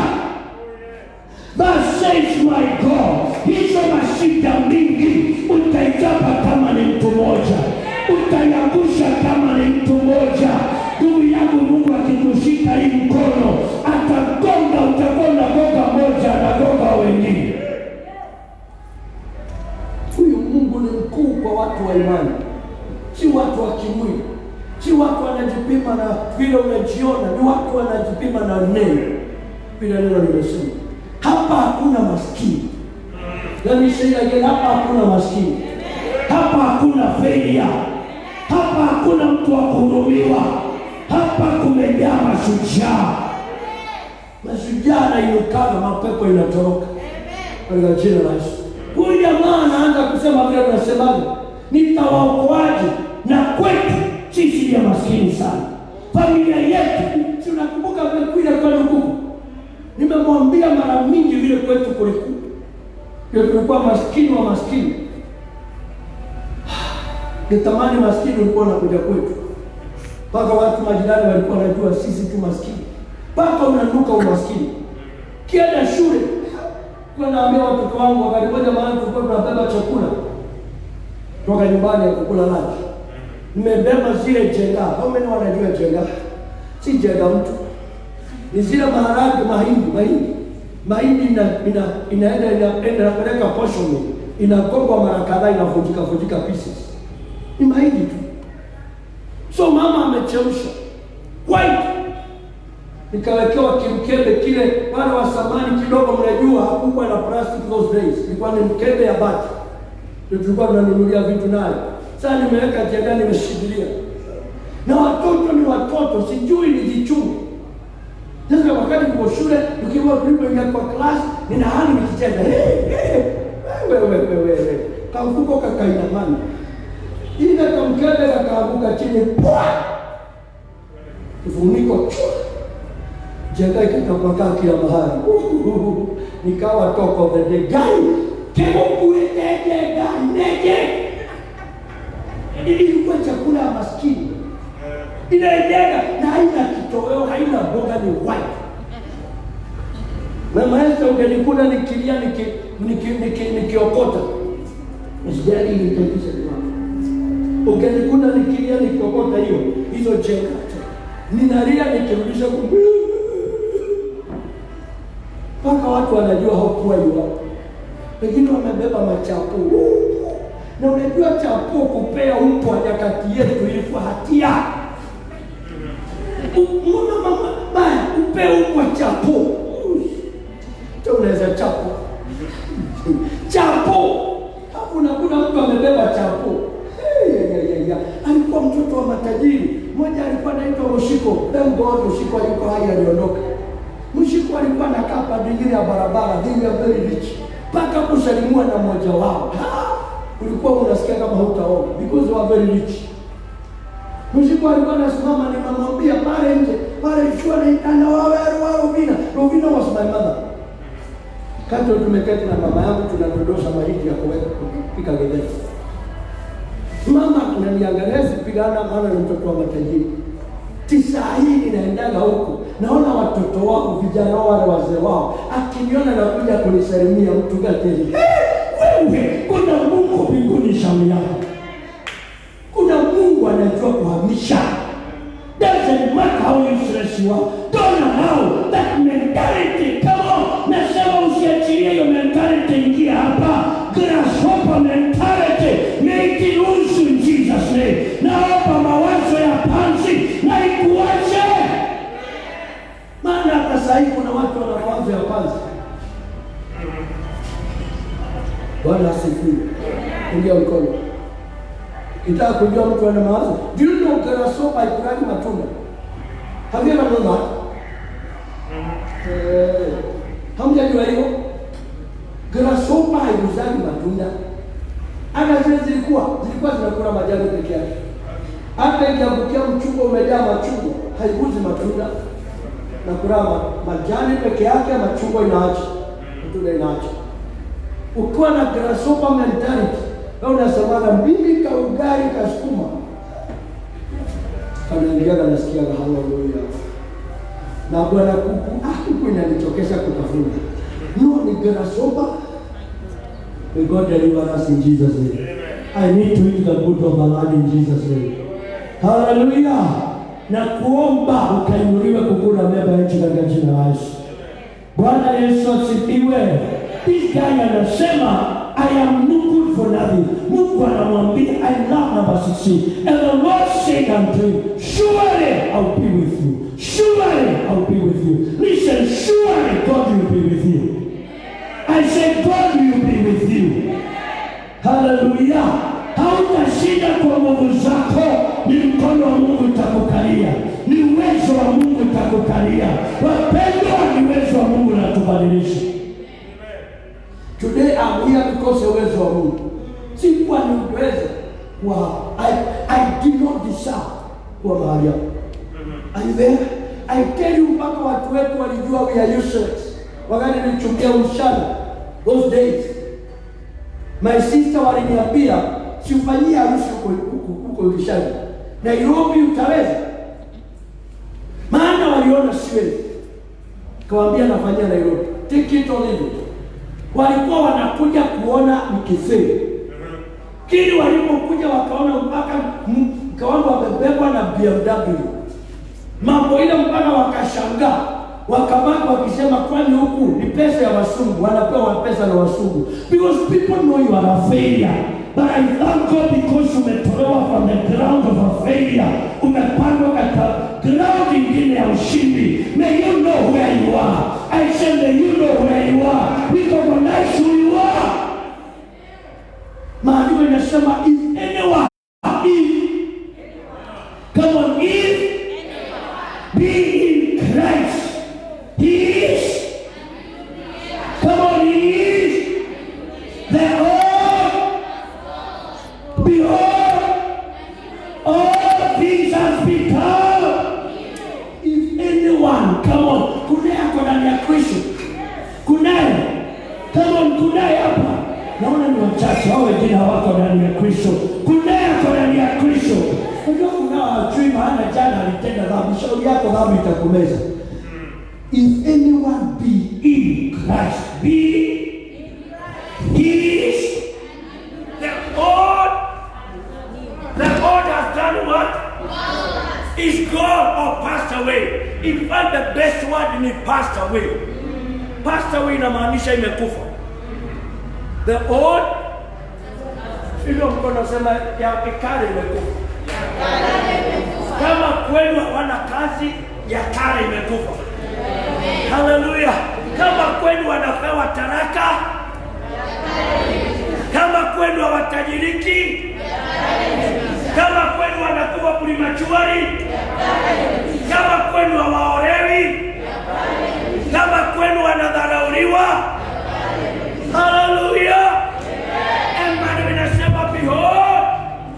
Thus says my God, hizo mashida mingi utaichapa kama ni mtu mmoja, utayangusha kama ni mtu mmoja. Ndugu yangu, Mungu akikushika hii mkono, utagonga moja na gonga wengine. Huyu Mungu ni mkuu kwa watu wa imani, si watu wa kimwili, si watu wanajipima na vile unajiona, ni watu wanajipima na neno. Vile neno limesema, hapa hakuna maskini. Let me say again, hapa hakuna maskini. Hapa hakuna failure. Hapa hakuna mtu wa kuhurumiwa. Hapa kumejaa mashujaa. Mashujaa na inukana, mapepo inatoroka. Kwa jina la Yesu. Huyu jamaa anaanza kusema vile tunasemaje, nitawaokoaje? Na kwetu sisi ni maskini sana. Familia yetu, tunakumbuka vile kwa huko. Nimemwambia mara mingi vile kwetu kulikuwa. Tulikuwa maskini wa maskini. Nitamani maskini ulikuwa unakuja kwetu. Paka watu majirani walikuwa wanajua sisi tu maskini. Paka unanuka umaskini. Kienda shule, kwa naambia watoto wangu wakati moja mahali tulikuwa tunabeba chakula toka nyumbani ya kukula lunch. Nimebeba zile jenga. Hao mimi wanajua jenga. Si jenga mtu. Ni zile maharage, mahindi inaenda napeleka portion, inakogwa mara kadhaa, inavunjika pieces. Ni mahindi tu. So mama amechemsha white, nikawekewa kimkebe kile wale wa samani kidogo, mnajua hakukuwa na plastic those days, ilikuwa ni mkebe ya bati, ndio tulikuwa tunanunulia vitu nayo. Sasa nimeweka jenga, nimeshikilia, na watoto ni watoto, sijui nijichunge. Sasa wakati kwa shule, tukiingia kwa class, nina hali nikicheza. Wewe. Kamfuko kakainamana. Ile kamkebe kakaanguka chini. Kifuniko chua. Jenga ikatapakaa kila mahali. Nikawa top of the day. Gani? Kemo kuendege ganege. Ilikuwa chakula ya maskini. Inaendega na haina kitoweo, haina boga, ni white. Mama yetu ungenikuna nikilia nikiokota. Usijali ile kabisa ni wangu. Ungenikuna nikilia nikiokota hizo jenga. Ninalia nikirudisha kumbu. Paka watu wanajua hakuwa yuwa. Wengine wamebeba machapu. Na unajua chapo kupea upo nyakati yetu ilikuwa hatia. Mama baya upea upo chapo. Unaweza chapo. Chapo. Hapo kuna mtu amebeba chapo. Alikuwa mtoto wa matajiri. Mmoja alikuwa anaitwa Mushiko. Thank God Mushiko alikuwa hai aliondoka. Mushiko alikuwa anakaa pande ya barabara, they were very rich. Paka kusalimua na mmoja wao. Ulikuwa unasikia kama hutaona because they were very rich. Mushiko alikuwa anasimama nimamwambia pale nje, pale chua na wawe Rovina was my mother. Kato tumeketi na mama yangu tunadondosha mahindi ya kuweka kupika getheri. Mama ananiangalia sipigana maana ni mtoto wa matajiri. Tisa hii inaendaga huko. Naona watoto wao, vijana wale wazee wao. Akiniona na kuja kunisalimia mtu gateli. Wewe, kuna Mungu mbinguni shauri yako. Kuna Mungu anajua kuhamisha. Doesn't matter how useless you are. Don't allow that mentality. Come on. Nasema usiachilie hiyo mentality ingia hapa. Grasshopper mentality. Make it loose in Jesus' name. Naomba mawazo ya panzi na ikuache. Maana hata sasa hivi kuna watu wana mawazo ya panzi. Bwana asifiwe. Ingia mkono. Kitaka kujua mtu ana mawazo. Do you know grasshopper ikula matunda? Have you ever known that? Hamjajua hiyo? Grasshopper haiguzani matunda. Hata zile zilikuwa zinakula majani peke yake. Hata ikiangukia mchungwa umejaa machungwa, haiguzi matunda. Na kula majani peke yake, machungwa inaacha. Matunda inaacha. Ukiwa na grasshopper mentality, au unasemaga mimi ka ugali kasukuma. Kanaingia nasikia haleluya. Na bwana kuku inanichokesha kutafuna. No, ni grasshopper. May God deliver us in Jesus' name. I need to eat the good of the land in Jesus' name. Hallelujah. Na kuomba ukainuliwe kukula mema ya nchi katika jina la Yesu. Bwana Yesu asifiwe. This guy anasema I am no good for nothing. Mungu anamwambia I love number 16. And the Lord said unto him, surely I will be with you. Surely I will be with you. Listen, surely God will be with you. I said God will be with you. Hallelujah. Hautashinda kwa nguvu zako, ni mkono wa Mungu utakukalia. Ni uwezo wa Mungu utakukalia. Wapendwa, ni uwezo wa Mungu unatubadilisha. Today I'm here because of uwezo wa Mungu. Si kwa ni uwezo. Wow. I did not deserve kwa mahali hapo. Are you there? I tell you mpaka watu wetu walijua we are useless. Wakati nilichukia mshana those days. My sister waliniambia siufanyie harusi huko Ulishani. Nairobi utaweza? Maana waliona siwezi. Kawaambia nafanyia Nairobi. Take it or leave it. Walikuwa wanakuja kuona nikifeli. Kili walipokuja wakaona mpaka kawangu wamebebwa na BMW. Mambo ile mpaka wakashangaa. Wakabaki wakisema kwani huku ni pesa ya wasungu, wanapewa pesa na wasungu. Because people know you are a failure. But I thank God because umetolewa from the ground of a failure. Umepandwa katika ground ingine ya ushindi. May you know where you are. I said may you know where you are. Recognize who you are. Maandiko inasema if anyone, come on, if be in Christ. He is. Come on, he is. The old. Behold, all things has become. If anyone, come on, kunaye ako ndani ya Kristo. Kunaye. Come on, kunaye hapa. Naona ni wachache, hao wengine hawako ndani ya Kristo. Kunaye ako ndani ya Kristo. Unajua kunao hajui maana jana alitenda dhambi. Shauri yako dhambi itakumeza. If anyone be in Christ, be is the old has done what? Is gone or passed away. In fact, the best word is passed away. Passed away inamaanisha imekufa. The old Hilo mkono sema ya kale imekufa. Kama kwenu hawana kazi, ya kale imekufa. Haleluya. Kama kwenu wanapewa taraka, kama kwenu hawatajiriki, kama kwenu wanakuwa prematurely, kama kwenu hawaolewi, kama kwenu wanadharauliwa. Haleluya. Bado inasema behold,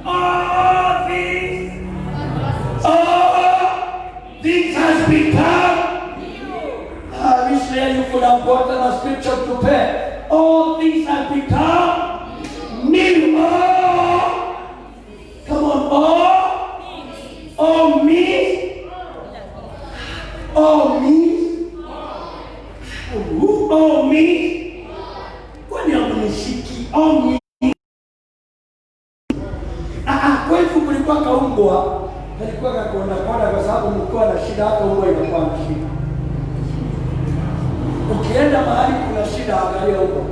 all this has become. Israel, you could have gotten a scripture to pray. All things have become new. Come on, all me, kwani amunishiki all me. Kwetu kulikuwa kaumbwa, alikuwa kakonda kwa sababu mlikuwa na shida, hata umbwa inakuwa na shida. Ukienda mahali kuna shida, angalia umbwa.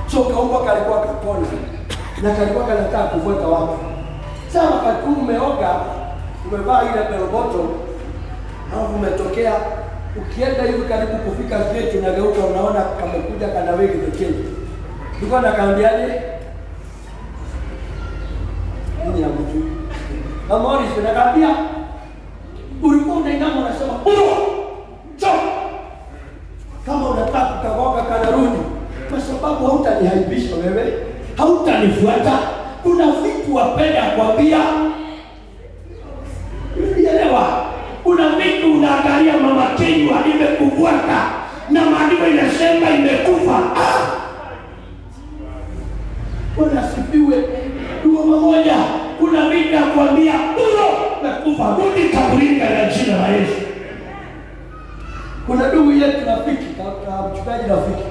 So kaumbwa kalikuwa kapona na kalikuwa kanataka kuvuta watu. Sasa wakati umeoga, umevaa ile peroboto, au umetokea, ukienda hivi karibu kufika gate, unageuka unaona kamekuja kana wengi pekee. Nilikuwa nakambiaje? Nini ya mtu? Na Morris nakwambia, ulikuwa unainama unasema, "Choo." Kama unataka kukagoka kanarudi, kwa sababu hautanihaibisha wewe, hautanifuata. Kuna vitu wapenda kwambia. Unaelewa? Kuna vitu unaangalia mama Kenya imekufuata na maandiko inasema imekufa. Unasifiwe. Dua mmoja, kuna vitu ya kwambia umekufa, rudi kaburini na jina la Yesu. Kuna ndugu yetu rafiki, mchungaji rafiki.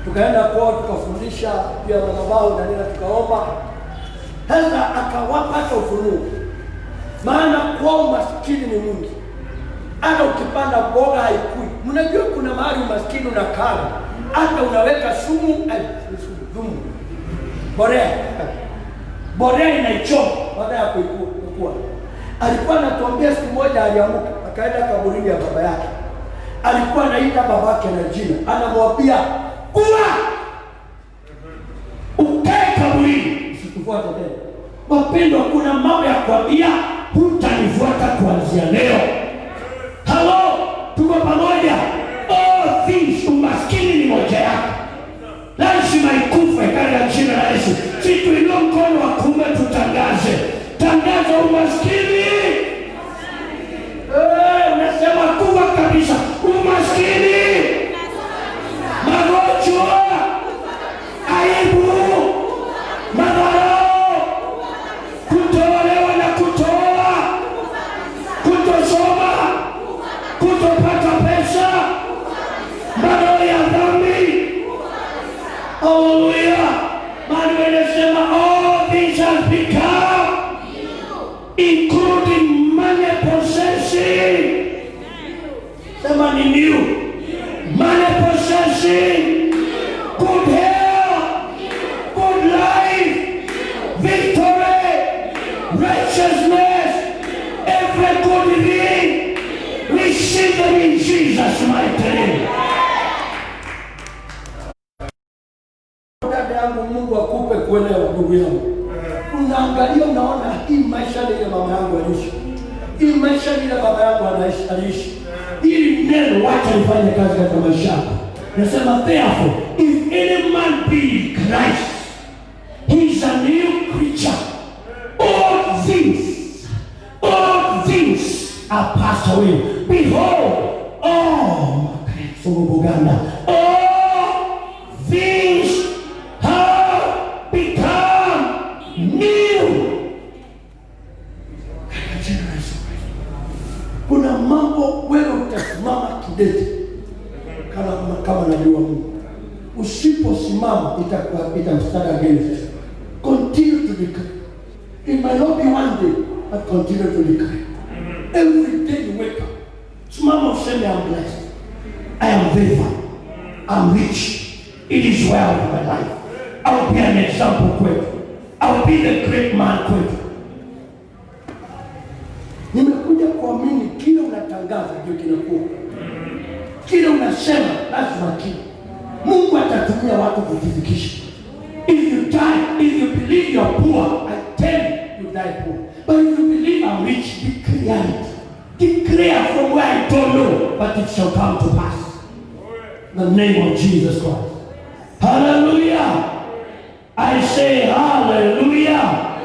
Tukaenda kwao tukafundisha pia madhabahu na nini, tukaomba. Sasa akawapa hata ufunuo. Maana kwao maskini ni mwingi. Hata ukipanda mboga haikui. Mnajua kuna mahali maskini unakaa, hata unaweka sumu, Borea inaichoma baada ya kukua. Alikuwa anatuambia siku moja aliamuka, akaenda kaburini ya baba yake. Alikuwa anaita babake na jina. Anamwambia, "Kuwa! Ukae kaburini, usitufuate tena." Wapendwa, kuna mambo ya kuambia, hutanifuata kuanzia leo. Hello, tuko pamoja. All things, umaskini ni moja yako. Lazima ikufe katika jina la Yesu. Siku ilo mkono wa kuume tutangaze. Tangaza umaskini. Unasema kufa kabisa. Umaskini. Magonjwa. Aibu. Madharau. Kutolewa na kutoa. Kutosoma. Kutopata pesa. Madharau ya dhambi. Hallelujah. Maana inasema all things have become including money possessing. Sema ni new. Money possessing. Good health. Good life. Victory. Righteousness. Every good thing. Receive them in Jesus' mighty name. Mungu akupe kuelewa ndugu yangu. Unaangalia unaona hii maisha ile mama yangu aliishi. Hii maisha ile baba yangu aliishi. Ili neno wacha lifanye kazi katika maisha yako. Nasema therefore if any man be in Christ, he is a new creature. All things are passed away. Behold, all things become new. Kuna mambo wewe utasimama kidete kama nabii wa Mungu. Usiposimama itamstari against. Continue to declare. It might not be one day, but continue to declare. Every day you wake up, simama useme I'm blessed, I am favored, I'm rich, it is well with my life. I will be an example kwetu. I will be the great man kwetu. Nimekuja kuamini kile unatangaza ndio kinakuwa. Kile unasema lazima kile. Mungu atatumia watu kuthibitisha. If you die, if you believe you're poor, I tell you die poor. But if you believe I'm rich, declare it. Declare from where I don't know, but it shall come to pass. In the name of Jesus Christ. Hallelujah. I say hallelujah.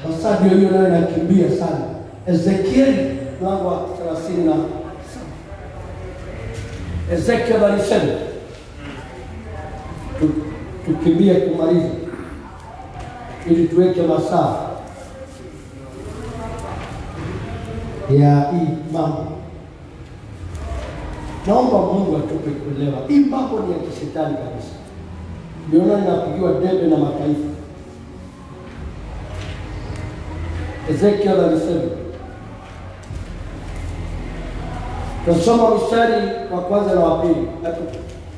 Basa ndio hiyo nayo nakimbia sana. Ezekiel mlango wa 30. Ezekiel alisema tukimbie kumaliza ili tuweke masaa ya hii mambo. Naomba Mungu atupe kuelewa hii mambo ni ya kishetani kabisa. Ndio napigiwa debe na mataifa. Ezekiel alisema, tunasoma mstari wa kwanza na wa pili.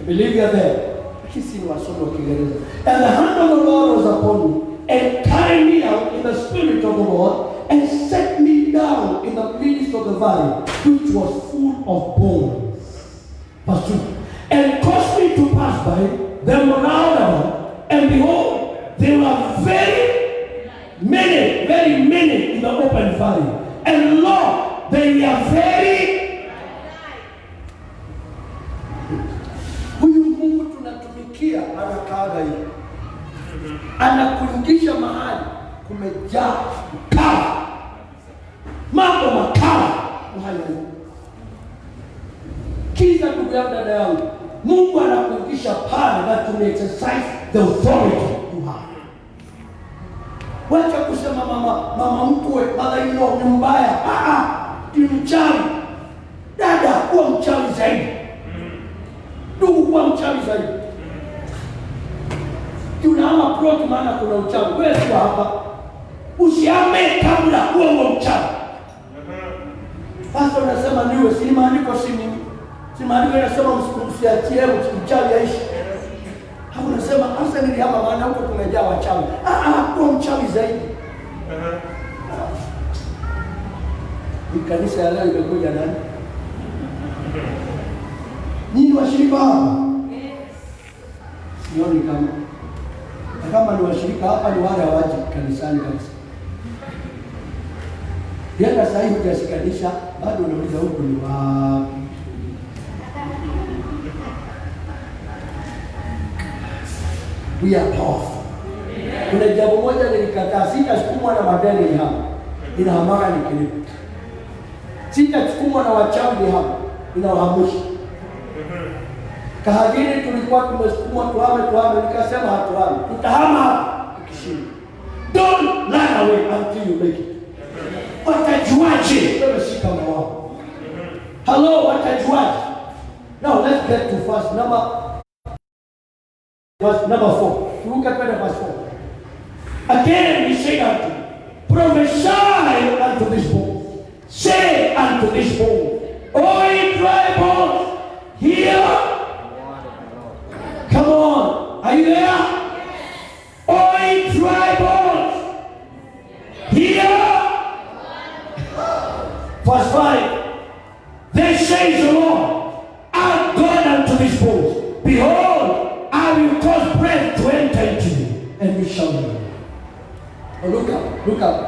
I believe you are there. Kisi ni wasomo wa Kiingereza. And the hand of the Lord was upon me, and carried me out in the spirit of the Lord, and set me down in the midst of the valley, which was full of bones. Verse 2. And caused me to pass by them round about, and behold, there were very many in the open valley. And lo, they were very. Huyu Mungu tunatumikia anakaaga hivi. Anakuingisha mahali kumejaa makawa. Mambo makawa. Kiza ndugu yangu, dada yangu, Mungu anakuingisha pale na to exercise the authority you have. Wacha kusema mama mkwe, mother-in-law ni mbaya. Ni mchawi. Dada, kuwa mchawi zaidi. Ndugu, kuwa mchawi zaidi. Tunahama plot maana kuna uchawi. Wewe sio hapa. Usihame kabla uwe mchawi. Sasa unasema niwe si maandiko si mimi. Si maandiko yanasema msiachie mchawi aishi. Hapo unasema hasa nilihama maana huko kumejaa wachawi. Kuwa mchawi zaidi. Ni kanisa ya leo imekuja nani? Nini washirika hapa? Sioni kama ni washirika hapa ni wale hawaji kanisani kabisa. Bila sasa hivi hujashikanisha bado unauliza huko ni wapi? We are powerful. Kuna jambo moja nilikataa, sitasukumwa na madeni hapa. Inahamaka nikilipa. Sitasukumwa na wachawi hapa. Inawahamusha. Kahagini tulikuwa tumesukumwa tuhame, nikasema hatuhame. Tutahama hapa ukishinda. Don't run away until you make it. Watajuaje? Wewe shika wao. Hello, watajuaje? Now let's get to verse number 4. Look at verse 4. Again he said unto me, prophesy unto this bones. Say unto this bones, O ye dry bones, hear. Come on, are you there? O ye dry bones, hear. Verse 5. Then says the Lord, I've gone unto these bones. Behold, I will cause breath to enter into you, and you shall live. Oh, look up.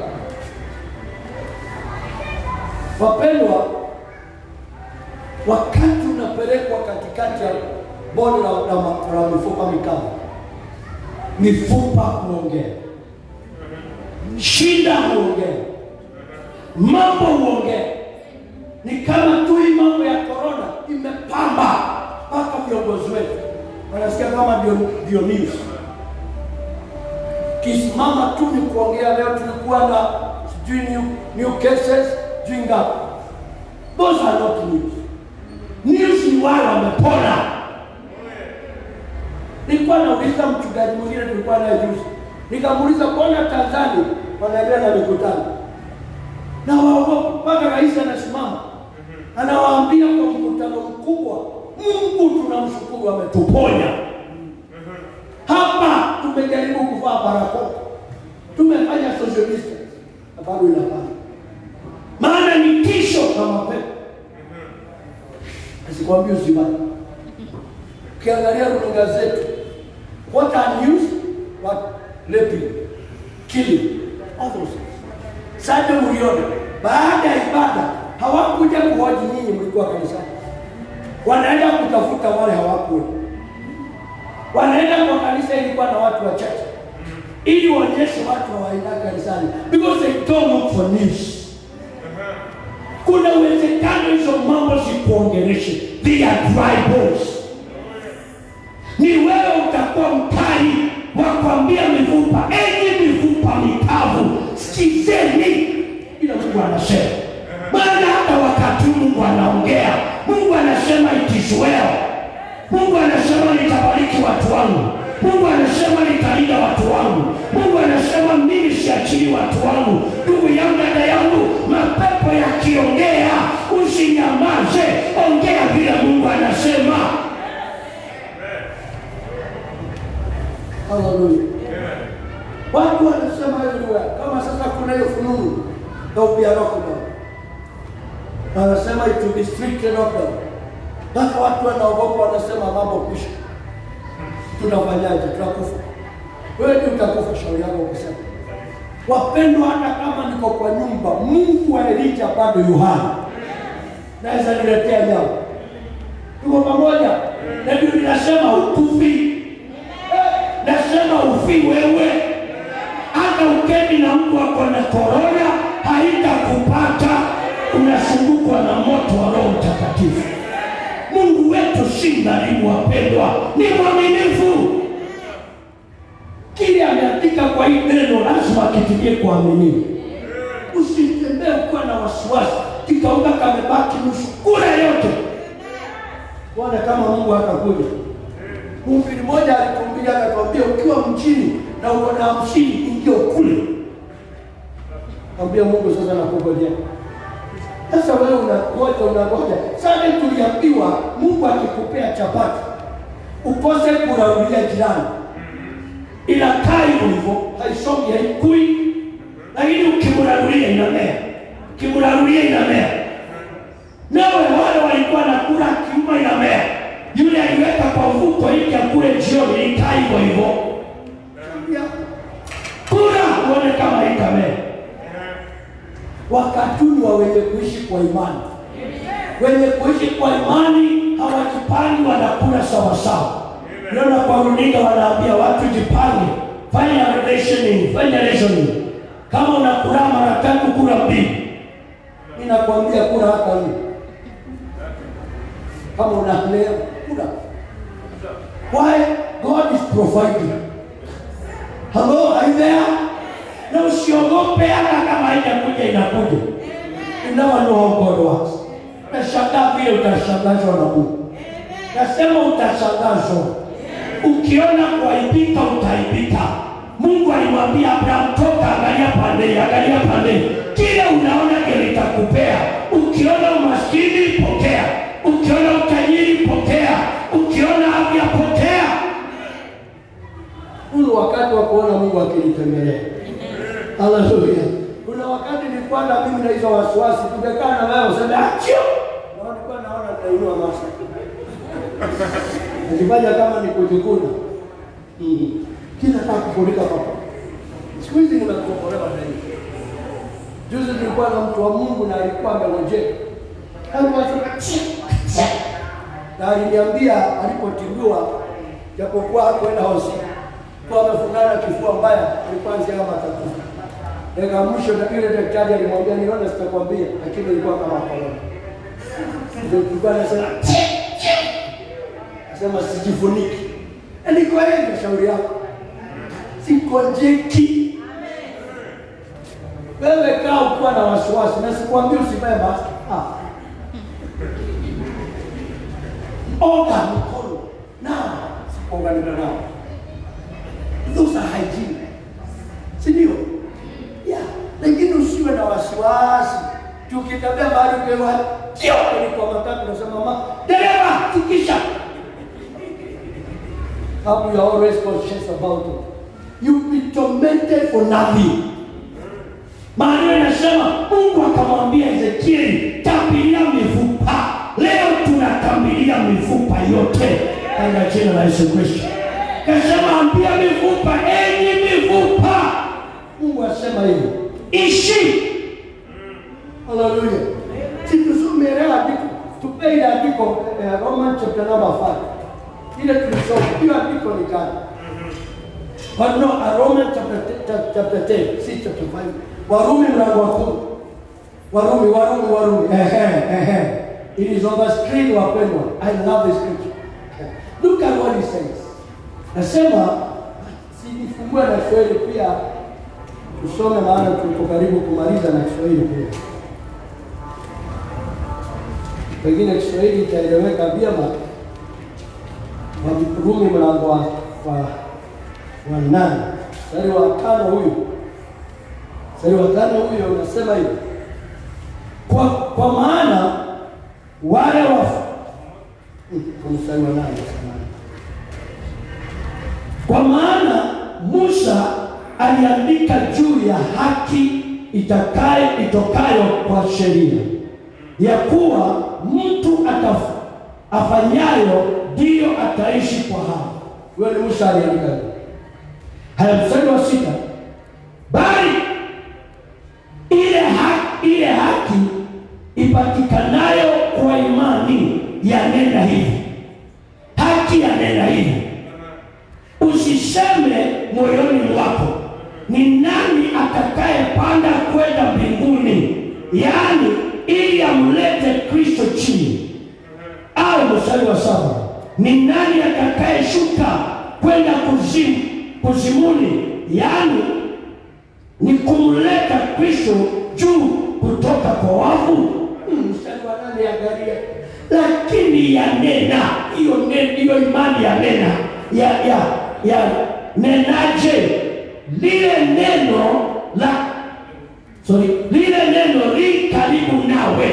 Wapendwa, wakati unapelekwa katikati ya bonde la mifupa mikavu, mifupa huongea, shida huongea, mambo huongea. Ni kama tu hii mambo ya corona imepamba mpaka viongozi wetu wanasikia kama ndio news. Kisimama tu ni kuongea. Leo tulikuwa na new cases ngapi? Those are not news. News ni wale wamepona. Nilikuwa nauliza mchungaji mwingine tulikuwa naye juzi. Nikamuuliza mbona Tanzania wanaendelea na mikutano? Na wao mpaka rais anasimama. Anawaambia kwa mkutano mkubwa, Mungu tunamshukuru ametuponya. Hapa tumejaribu kuvaa barakoa, tumefanya social distance, na bado inapanda. Maana ni tisho na mapepo. Asikwambia usimame. Ukiangalia runinga zetu, what are news? What? Raping, killing, all those things. Sasa mliona, baada ya ibada, hawakuja kuhoji nyinyi mlikuwa kanisani. Wanaenda kutafuta wale hawakuwa. Wanaenda kwa kanisa ilikuwa na watu wachache, ili waonyeshe watu hawaenda kanisani, because they don't look for news. Kuna uwezekano hizo mambo zikuongeleshe. They are dry bones. Ni wewe utakuwa mkali wa kuambia mifupa, enyi mifupa mikavu, sikizeni bila Mungu anasema. Maana hata wakati Mungu anaongea, Mungu anasema it is well. Mungu anasema nitabariki watu wangu. Mungu anasema nitalinda watu wangu. Mungu anasema mimi siachili watu wangu. Ndugu yangu, dada yangu, mapepo yakiongea usinyamaze, ongea vile Mungu anasema. Hallelujah. Watu wanasema everywhere. Kama sasa kuna hiyo fununu na upia lockdown, wanasema it will be strict lockdown. Mpaka watu wanaogopa, wanasema mambo kwisha. Tunafanyaje? Tunakufa. Wewe ndio utakufa, shauri yako kusema. Wapendwa, hata kama niko kwa nyumba, Mungu wa Elijah bado yuhai. Naweza niletea jambo. Tuko pamoja. Na Biblia inasema ukufi. Nasema ufi wewe. Hata ukeni na mtu wako na korona, haitakupata. Unasungukwa na moto wa Roho Mtakatifu. Mungu wetu si dhalimu, wapendwa, ni mwaminifu. Kile ameandika kwa hii neno lazima kitimie kuaminiwa. Usitembee ukiwa na wasiwasi, kikaunga kamebaki nusu, kula yote. Bwana kama Mungu atakuja. Mhubiri mmoja alituambia, akatuambia ukiwa mjini na uko na 50 ingia kule. Ambia Mungu sasa nakungojea. Sasa wewe unangoja. Sasa tuliambiwa Mungu akikupea chapati ukose kuraulia jirani. Inakaa hivyo, haisongi, haikui. Lakini ukimurarulia inamea. Ukimurarulia inamea. Nawe wale walikuwa nakula kiuma inamea. Yule aliweka kwa mfuko ili akule jioni, inakaa hivyo. Kula uone kama itamea. Wakati wa wenye kuishi kwa imani. Wenye kuishi kwa imani hawajipangi, wanakula sawa sawa. Naona kwa runinga wanaambia watu jipange, fanya rationing. Kama unakula mara 3 kula 2. Ninakwambia kula hata 4. Kama unalea kula. Why? God is providing. Hello, are you there? Na usiogope hata kama haijakuja inakuja. You never know how God works. Unashangaa vile utashangazwa na Mungu. Nasema utashangazwa. Ukiona kuaibika utaibika. Mungu alimwambia Abraham, toka, angalia pande. Kile unaona kile kitakupea. Ukiona umaskini pokea. Ukiona utajiri pokea. Ukiona afya pokea. Huu wakati wa kuona Mungu akinitembelea. Hallelujah. Kuna wakati nilikuwa na mimi na hizo wasiwasi, tumekaa na wewe useme achio. Na nilikuwa naona nitainua masa. Nilifanya kama ni kujikuna. Kila nataka kufunika papa. Siku hizi nimekombolewa na hii. Juzi nilikuwa na mtu wa Mungu na alikuwa amelojeka. Na aliniambia alipotibiwa, japokuwa hakwenda hospitali, kwa amefungana kifua mbaya, alikuwa anzia kama atakufa. Ndio mwisho na ile daktari alimwambia niona sitakwambia, lakini ilikuwa kama korona. Ndio tulikuwa nasema sijifuniki. Ni kwa hiyo shauri yako. Sikonjeki. Wewe kaa ukiwa na wasiwasi, na sikwambia usivae mask. Oga mkono. Na sikuunganika nao. Those are hygiene. Sindio? Yeah. Lakini usiwe na wasiwasi. Tukitembea mahali kwa kio ni kwa matatu nasema mama, dereva tukisha. How you are always conscious about it. You'll be tormented for nothing. Maana inasema Mungu akamwambia Ezekieli, tabiria mifupa. Leo tunatabilia mifupa yote katika jina la Yesu Kristo. Kasema ambia mifupa, enyi mifupa. Mungu asema hivi, ishi. Hallelujah. Tusome andiko. Tupende andiko Romans chapter number 5. Ile tulisoma, hiyo andiko ni gani? But no, Romans chapter 10, see chapter 5. Warumi mlango wa 10. Warumi. It is on the screen, wapendwa. I love this scripture. Look at what he says. Nasema, sijifungue na Kiswahili pia. Tusome maana tuko karibu kumaliza na Kiswahili pia. Pengine Kiswahili itaeleweka vyema. Warumi mlango wa 8. Mstari wa 5 huyu. Mstari wa 5 huyo unasema hivi. Kwa maana wale mstari wa 8. Kwa maana Musa aliandika juu ya haki itokayo kwa sheria, ya kuwa mtu afanyayo ndiyo ataishi kwa hao. Huyo ni Musa aliandika. Haya, mstari wa 6. Bali ile haki ipatikanayo kwa imani yanena hivi. Haki yanena hivi. Usiseme moyoni mwako, ni nani atakaye panda kwenda mbinguni, yaani ili amlete Kristo chini? Au mstari wa 7, ni nani atakaye shuka kwenda kuzimuni, yaani ni kumleta Kristo juu kutoka kwa wafu? Mstari wa 8, angalia. Lakini yanena, hiyo imani yanena, ya nenaje? Lile neno li karibu nawe.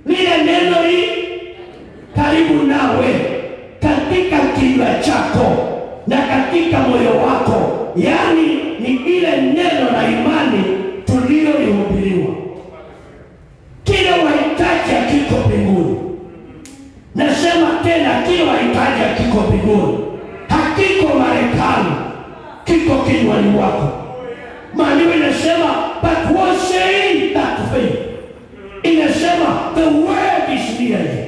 Lile neno li karibu nawe, katika kinywa chako na katika moyo wako. Yaani ni ile neno la imani tulilolihubiriwa. Kile wahitaji hakiko mbinguni. Nasema tena, kile wahitaji hakiko mbinguni. Hakiko Marekani, kiko kinywani mwako. Maandiko inasema, but what saying that faith? Inasema the word is near you,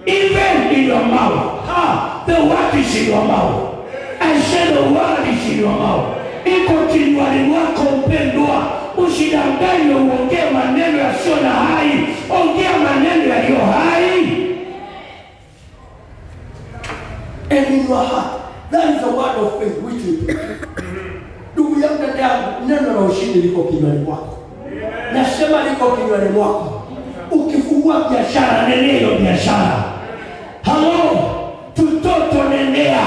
even in your mouth. The word is in your mouth. I said the word is in your mouth. Iko kinywani mwako mpendwa. Usidanganywe uongee maneno yasiyo na hai. Ongea maneno yaliyo hai. And in your heart, that is the word of faith which you do. Ndugu yangu, neno la ushindi liko kinywani mwako. Nasema liko kinywani mwako. Ukifungua biashara, nenea hiyo biashara. Halo, tutoto nenea.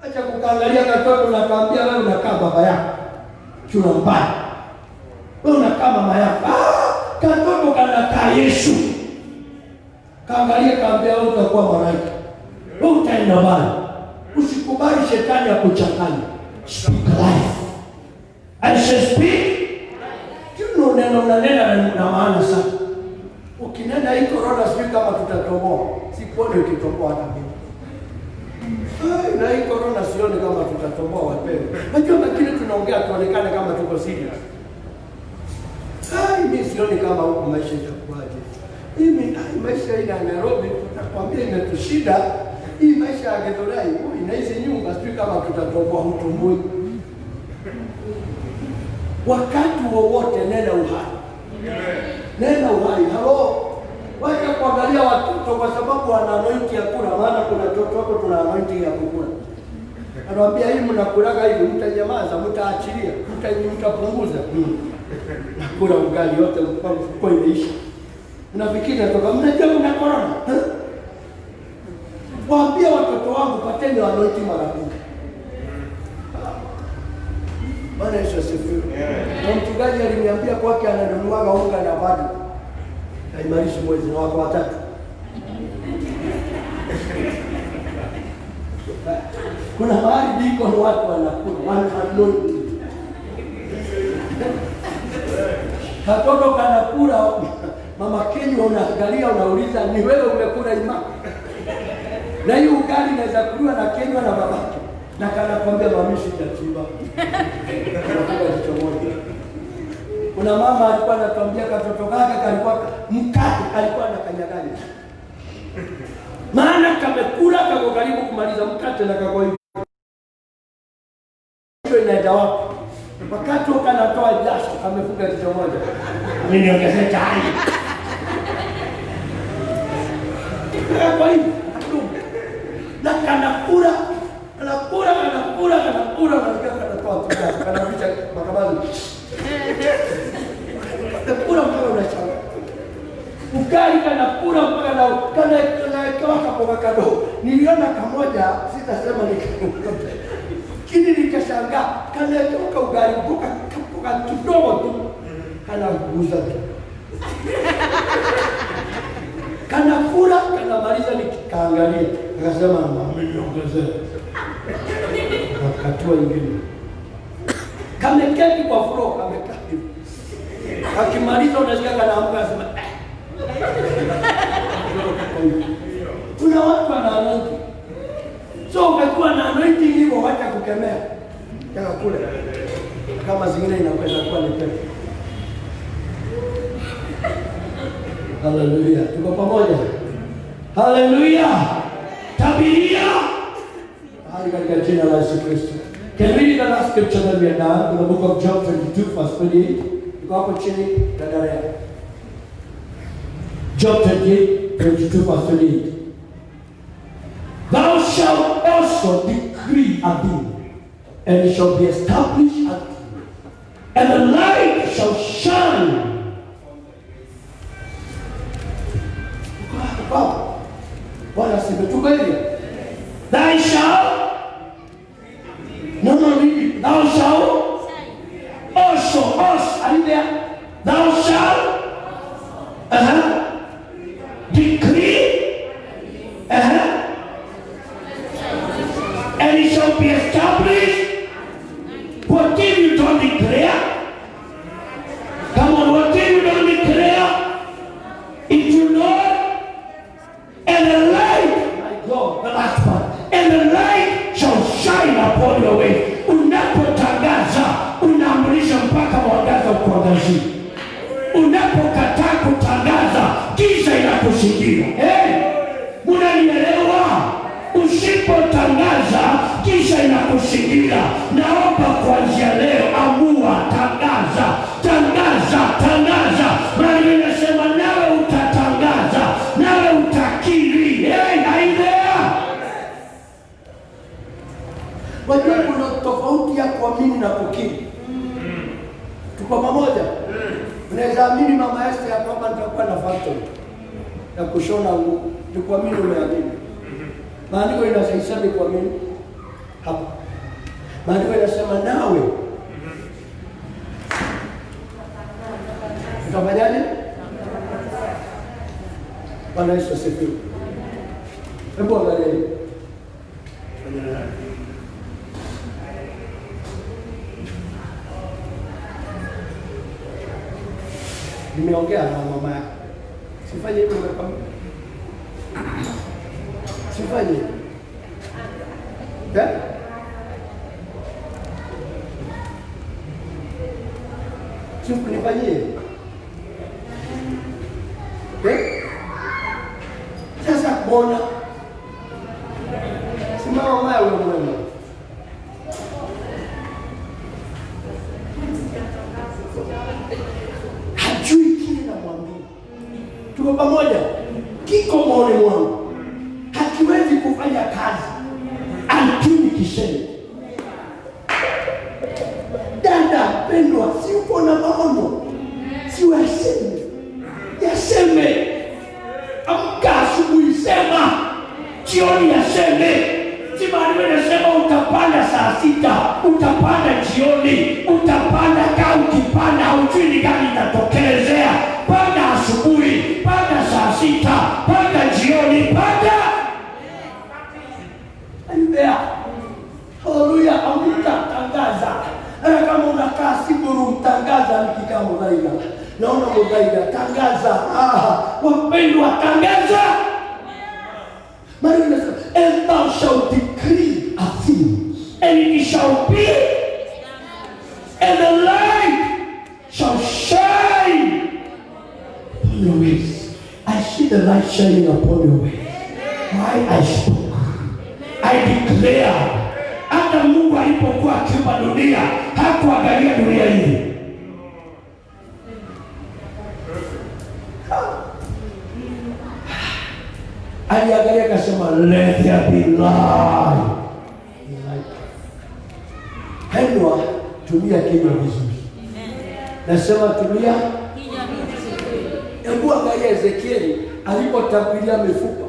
Acha kukaangalia katoto na kaambia wewe unakaa baba yako. Chuna mbaya. Wewe unakaa mama yako. Katoto kanakaa Yesu. Kaangalia kaambia wewe utakuwa malaika. Wewe utaenda mbali. Usikubali shetani akuchanganye. Speak life. I say speak. Neno unanena na maana sana. Ukinena hii corona sio kama tutatoboa. Sikuone ukitoboa hata mimi. Na hii corona sioni kama tutatoboa wapendwa. Unajua kile tunaongea tuonekane kama tuko serious. Mimi sioni kama huko maisha itakuwaje. Mimi maisha hii ya Nairobi nakwambia imetushida. Hii maisha ya Githurai inaishi nyumba sio kama tutatoboa mtumbui. Wakati wowote nena uhai. Nena uhai. Halo. Wacha kuangalia watoto kwa sababu wana anointi ya kula. Maana kuna watoto wako tuna anointi ya kukula. Anawaambia hii mnakulaga hivi, mtanyamaza, mtaachilia, mtapunguza. Nakula ugali yote kwa imeisha. Mnafikiri natoka mnajua kuna corona. Waambia watoto wangu pateni anointi mara mbili. Bwana Yesu asifiwe. Na mchungaji aliniambia kwake ananunuaga unga na bado haimalishi mwezi wako watatu. Kuna mahali biko ni watu wanakula wananoni. Katoto kanakula, mama Kenya unaangalia unauliza ni wewe umekula ima? Na hiyo ugali inaweza kuliwa na Kenya na babake. Na kanakwambia mamishi tatiba. Unakula jicho moja. Kuna mama alikuwa anatuambia katoto kake kalikuwa mkate alikuwa anakanyaganya. Maana kamekula kako karibu kumaliza mkate na kako hivi. Hiyo inaenda wapi? Wakati ukanatoa jasho amefunga jicho moja. Mimi niongezee chai. Kwa hiyo na kanakula nasikia kanatoa jasho kanaficha makabali. Kanakula mpaka unachanga. Ukali kanakula mpaka na kanaekewa kapoka kadogo. Niliona kamoja sitasema kini nikashangaa kanaekewa ugali kuka kidogo tu kanaguza tu. Kanakula kanamaliza nikaangalia akasema mama niongezee. Akatua ingine. Kameketi kwa floor kameketi. Akimaliza unasikia kanaamka anasema kuna watu wana anointing. So ukiwa na anointing hivyo wacha kukemea. Taka kule. Kama zingine inaweza kuwa ni pepo. Haleluya. Tuko pamoja. Haleluya. Tabiria. Hali katika jina la Yesu Kristo. Can we read the last scripture that we are done in the book of Job 22 verse 28? Tuko hapo chini dadarea. Job 28, 22 verse 28. Thou shalt also decree a thing, and it shall be established unto thee, and the light shall shine. Bwana simetuka hivi. Thou shalt thou shalt also are you there? Thou shalt decree and it shall be established. What if you don't declare? Come on, what if you don't declare? If you know, and the light, my God, the last part, and the light shall shine upon your way. Unapotangaza, unaamrisha mpaka mwangaza ukuangazia. Unapokataa kutangaza, giza inakushindia. Munanielewa? Usipotangaza, giza inakushindia. Naomba kuanzia leo amua, tangaza. Maana inasema nawe utatangaza, nawe utakiri. Aidha. Wajua kuna tofauti ya kuamini na kukiri. Tuko pamoja? Unaweza amini Mama Esther ya kwamba nitakuwa na factory ya kushona nguo. Nikuamini umeamini. Maandiko inasema kuamini hapa. Maandiko inasema nawe utafanyaje? Bwana Yesu asifiwe. Hebu angalia. Nimeongea na mama yako. Sifanye hivyo kwa sifanye. Sifu nifanyie. Sasa kuona. Simama mama wewe mwema. Tuko pamoja. Kiko moyoni mwangu. Hakiwezi kufanya kazi until kiseme. Dada pendwa, si uko na maono. Si waseme. Yaseme. Amka asubuhi sema. Jioni yaseme. Si maana nasema utapanda saa 6, utapanda jioni, utapanda kama ukipanda hujui ni gani itatokelezea. Panda asubuhi, panda saa 6, panda jioni, panda. Alibea. Naona Muthaiga tangaza. Wapendwa, tangaza. Maana inasema, and thou shalt decree a thing, and it shall be, and the light shall shine upon your ways. I see the light shining upon your ways. Why I spoke, I declare. Hata Mungu alipokuwa akiumba dunia, hakuangalia dunia hii. Aliangalia akasema, let there be light. Hendwa, tumia kinywa vizuri. Nasema tumia kinywa vizuri. Hebu angalia Ezekieli alipotabiria mifupa.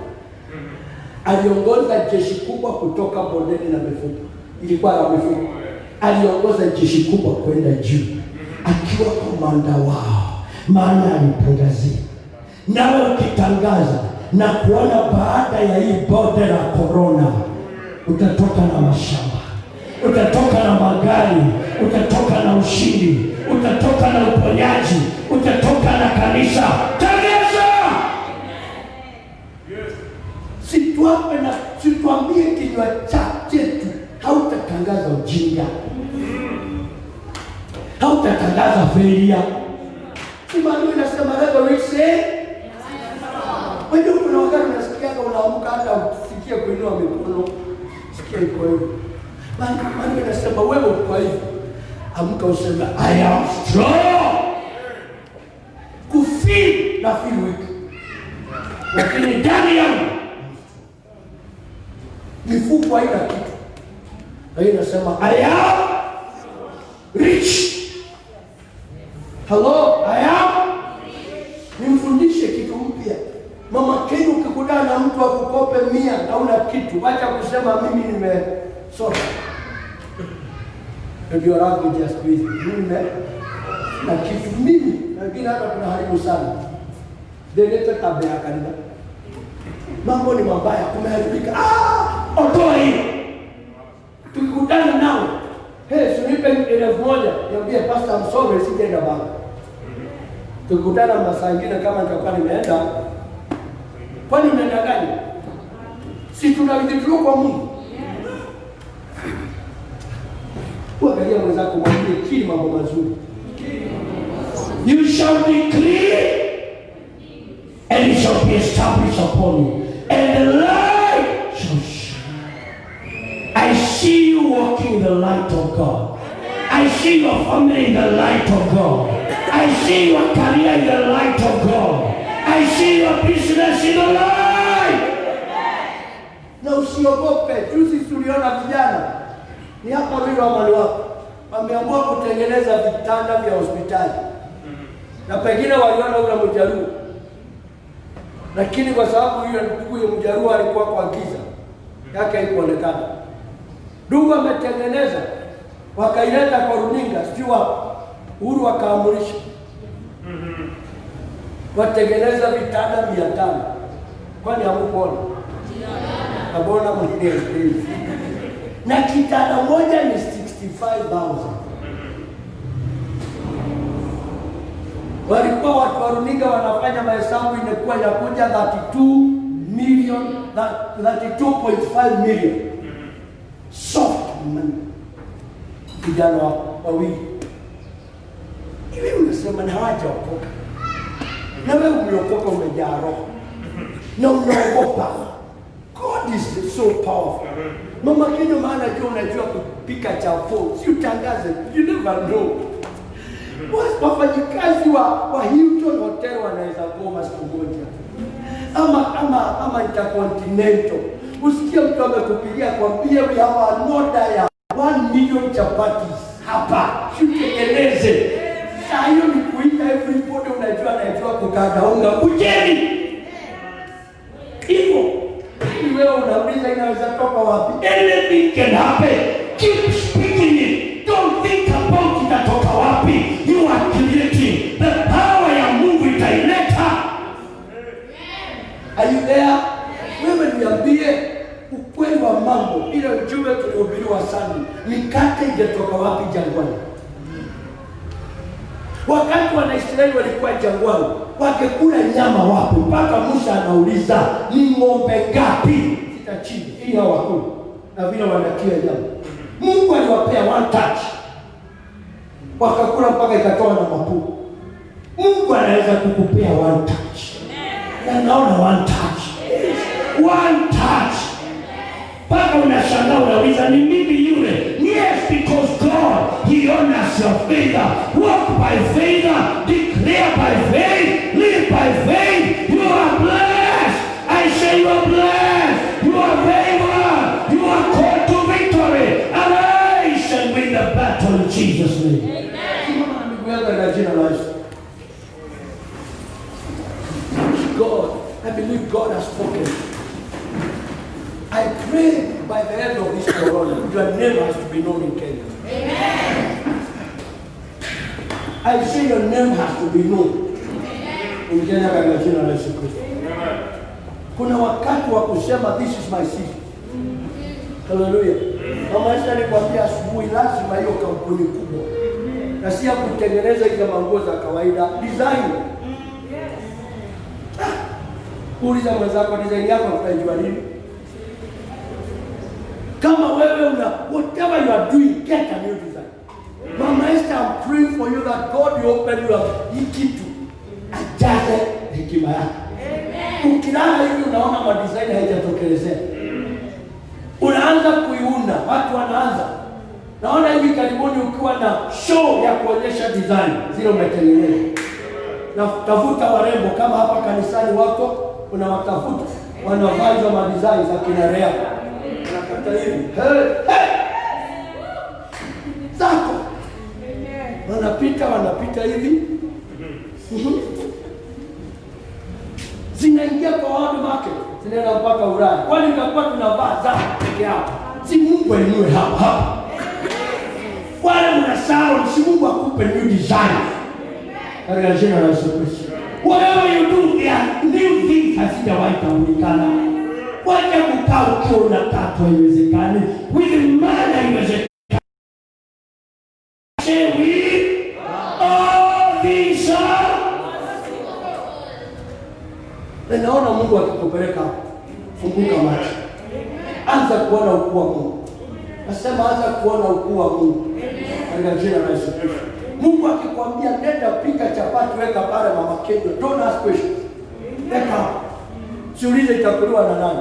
Aliongoza jeshi kubwa kutoka bondeni na mifupa. Ilikuwa na mifupa. Aliongoza jeshi kubwa kwenda juu, akiwa komanda wao. Maana alitangazia. Nawe ukitangaza na kuona baada ya hii bonde la corona, utatoka na mashamba, utatoka na magari, utatoka na ushindi, utatoka na uponyaji, utatoka na kanisa. Tangaza! Situambie kinywa chetu, hautatangaza ujinga, hautatangaza failure. Simani inasema revelation. Wewe kuna wakati unasikia unaamka hata usikie kuinua mikono, sikia iko hivyo. Maana inasema wewe uko hivyo, amka useme I am strong. Kufeel na feel weak, lakini ndani yangu mifupa haina kitu. Na hiyo inasema I am rich. Hello, I am rich. Nimfundishe kitu mpya. Mama Kenya, ukikutana na mtu akukope 100 na una kitu, acha kusema mimi nimesoma. Ndio rangu just busy. Mimi na kitu mimi, lakini hata tunaharibu sana. Delete tabia kanisa. Mambo ni mabaya, kumeharibika. Otoa hii. Tukikutana nao, sunipe 1,000, niambie pastor msome sijaenda baba. Tukikutana masaa mengine kama nitakuwa nimeenda, kwani unaenda gani? Si tunawithdraw kwa Mungu. Angalia mwenzako, mwambie kile mambo mazuri. You shall decree and it shall be established upon you, and the light shall shine. I see you walking in the light of God. I see your family in the light of God. I see your career in the light of God. I see your business in the light. Na usiogope. Juzi tuliona vijana ni hapa vile wamali wako wameamua kutengeneza vitanda vya hospitali, na pengine waliona ule mjaruo, lakini kwa sababu huyo mjaruo alikuwa kwa giza yake haikuonekana, ndugu ametengeneza, wakaileta kwa runinga, sijui Uhuru wakaamurisha watengeneza vitanda 500. Kwani hamukuona? Abona mwingine na kitanda moja ni 65,000. Walikuwa watu wa runinga wanafanya mahesabu, inakuwa inakuja 32.5 million. Soft money. Vijana wawili. Hivi unasema na hawajaokoka. Na wewe umeokoka, umejaa roho. Na unaogopa. God is so powerful. Mama Kenya, maana unajua kupika chapo, si utangaze. You never know. Wafanyikazi wa Hilton Hotel wanaweza goma siku moja. Ama Intercontinental. Usikie mtu amekupigia kwambia we have an order ya 1 million chapatis hapa. Shutekeleze. Saa hiyo ni kuita everybody, unajua kukanda unga. Ujeni. Hivyo. Wewe unauliza inaweza toka wapi? Anything can happen. Keep speaking it. Don't think about itatoka wapi. You are creating. The power ya Mungu itaileta. Are you there? Wewe niambie ukweli wa mambo. Ile ujumbe tulihubiriwa sana. Mikate ingetoka wapi jangwani? Wakati Wanaisraeli walikuwa jangwani, wakekula nyama wapi? Mpaka Musa anauliza ni ng'ombe ngapi zitachinja ili hao wakule, na vile wanakia nyama. Mungu aliwapea one touch, wakakula mpaka ikatoa na mapua. Mungu anaweza kukupea one touch. Na naona one touch. One touch. Mpaka unashangaa unauliza ni mimi yule. Yes, because God, He honors your faith. Walk by faith, declare by faith, live by faith. You are blessed. I say you are blessed. You are favored. You are called to victory. Arise and win the battle in Jesus' name. Amen. God, I believe God has spoken. I pray by the end of this corona, your name has to be known in Kenya. Amen. I say your name has to be known in Kenya katika jina la Yesu Kristo. Kuna wakati wa kusema this is my season. Hallelujah. Kama Esther alikwambia asubuhi, lazima hiyo kampuni kubwa na si ya kutengeneza hizo manguo za kawaida, design. Uliza mwenzako design yako utajua nini? Kama wewe whatever you are doing, get a new design. Mama Esther, I'm praying for you that God will open you up. Hii kitu ajaze hekima yako. Amen. Ukilala hivi unaona madesign haijatokelezea. Unaanza kuiunda, watu wanaanza. Naona hivi karibuni ukiwa na show ya kuonyesha design zile umetengeneza. Na tafuta warembo kama hapa kanisani wako, unawatafuta wanavaa hizo madesign za kinarea. Nakata hivi. Zako. Wanapita hivi. Zinaingia kwa world market. Zinaenda mpaka Ulaya. Kwani tutakuwa tunavaa zako peke yao. Si Mungu ainue hapa. Wale mnasahau, si Mungu akupe new design. Katika jina la Yesu Kristo. Whatever you do, there are new things hazijawahi kuonekana. Wacha kukaa ukiwa unakaa tu haiwezekani. With man haiwezekani. Naona Mungu akikupeleka, funguka macho. Anza kuona ukuu wa Mungu. Nasema anza kuona ukuu wa Mungu. Katika jina la Yesu Kristo. Mungu akikwambia nenda pika chapati weka pale mama Kenya, don't ask questions. Weka. Siulize itakuliwa na nani.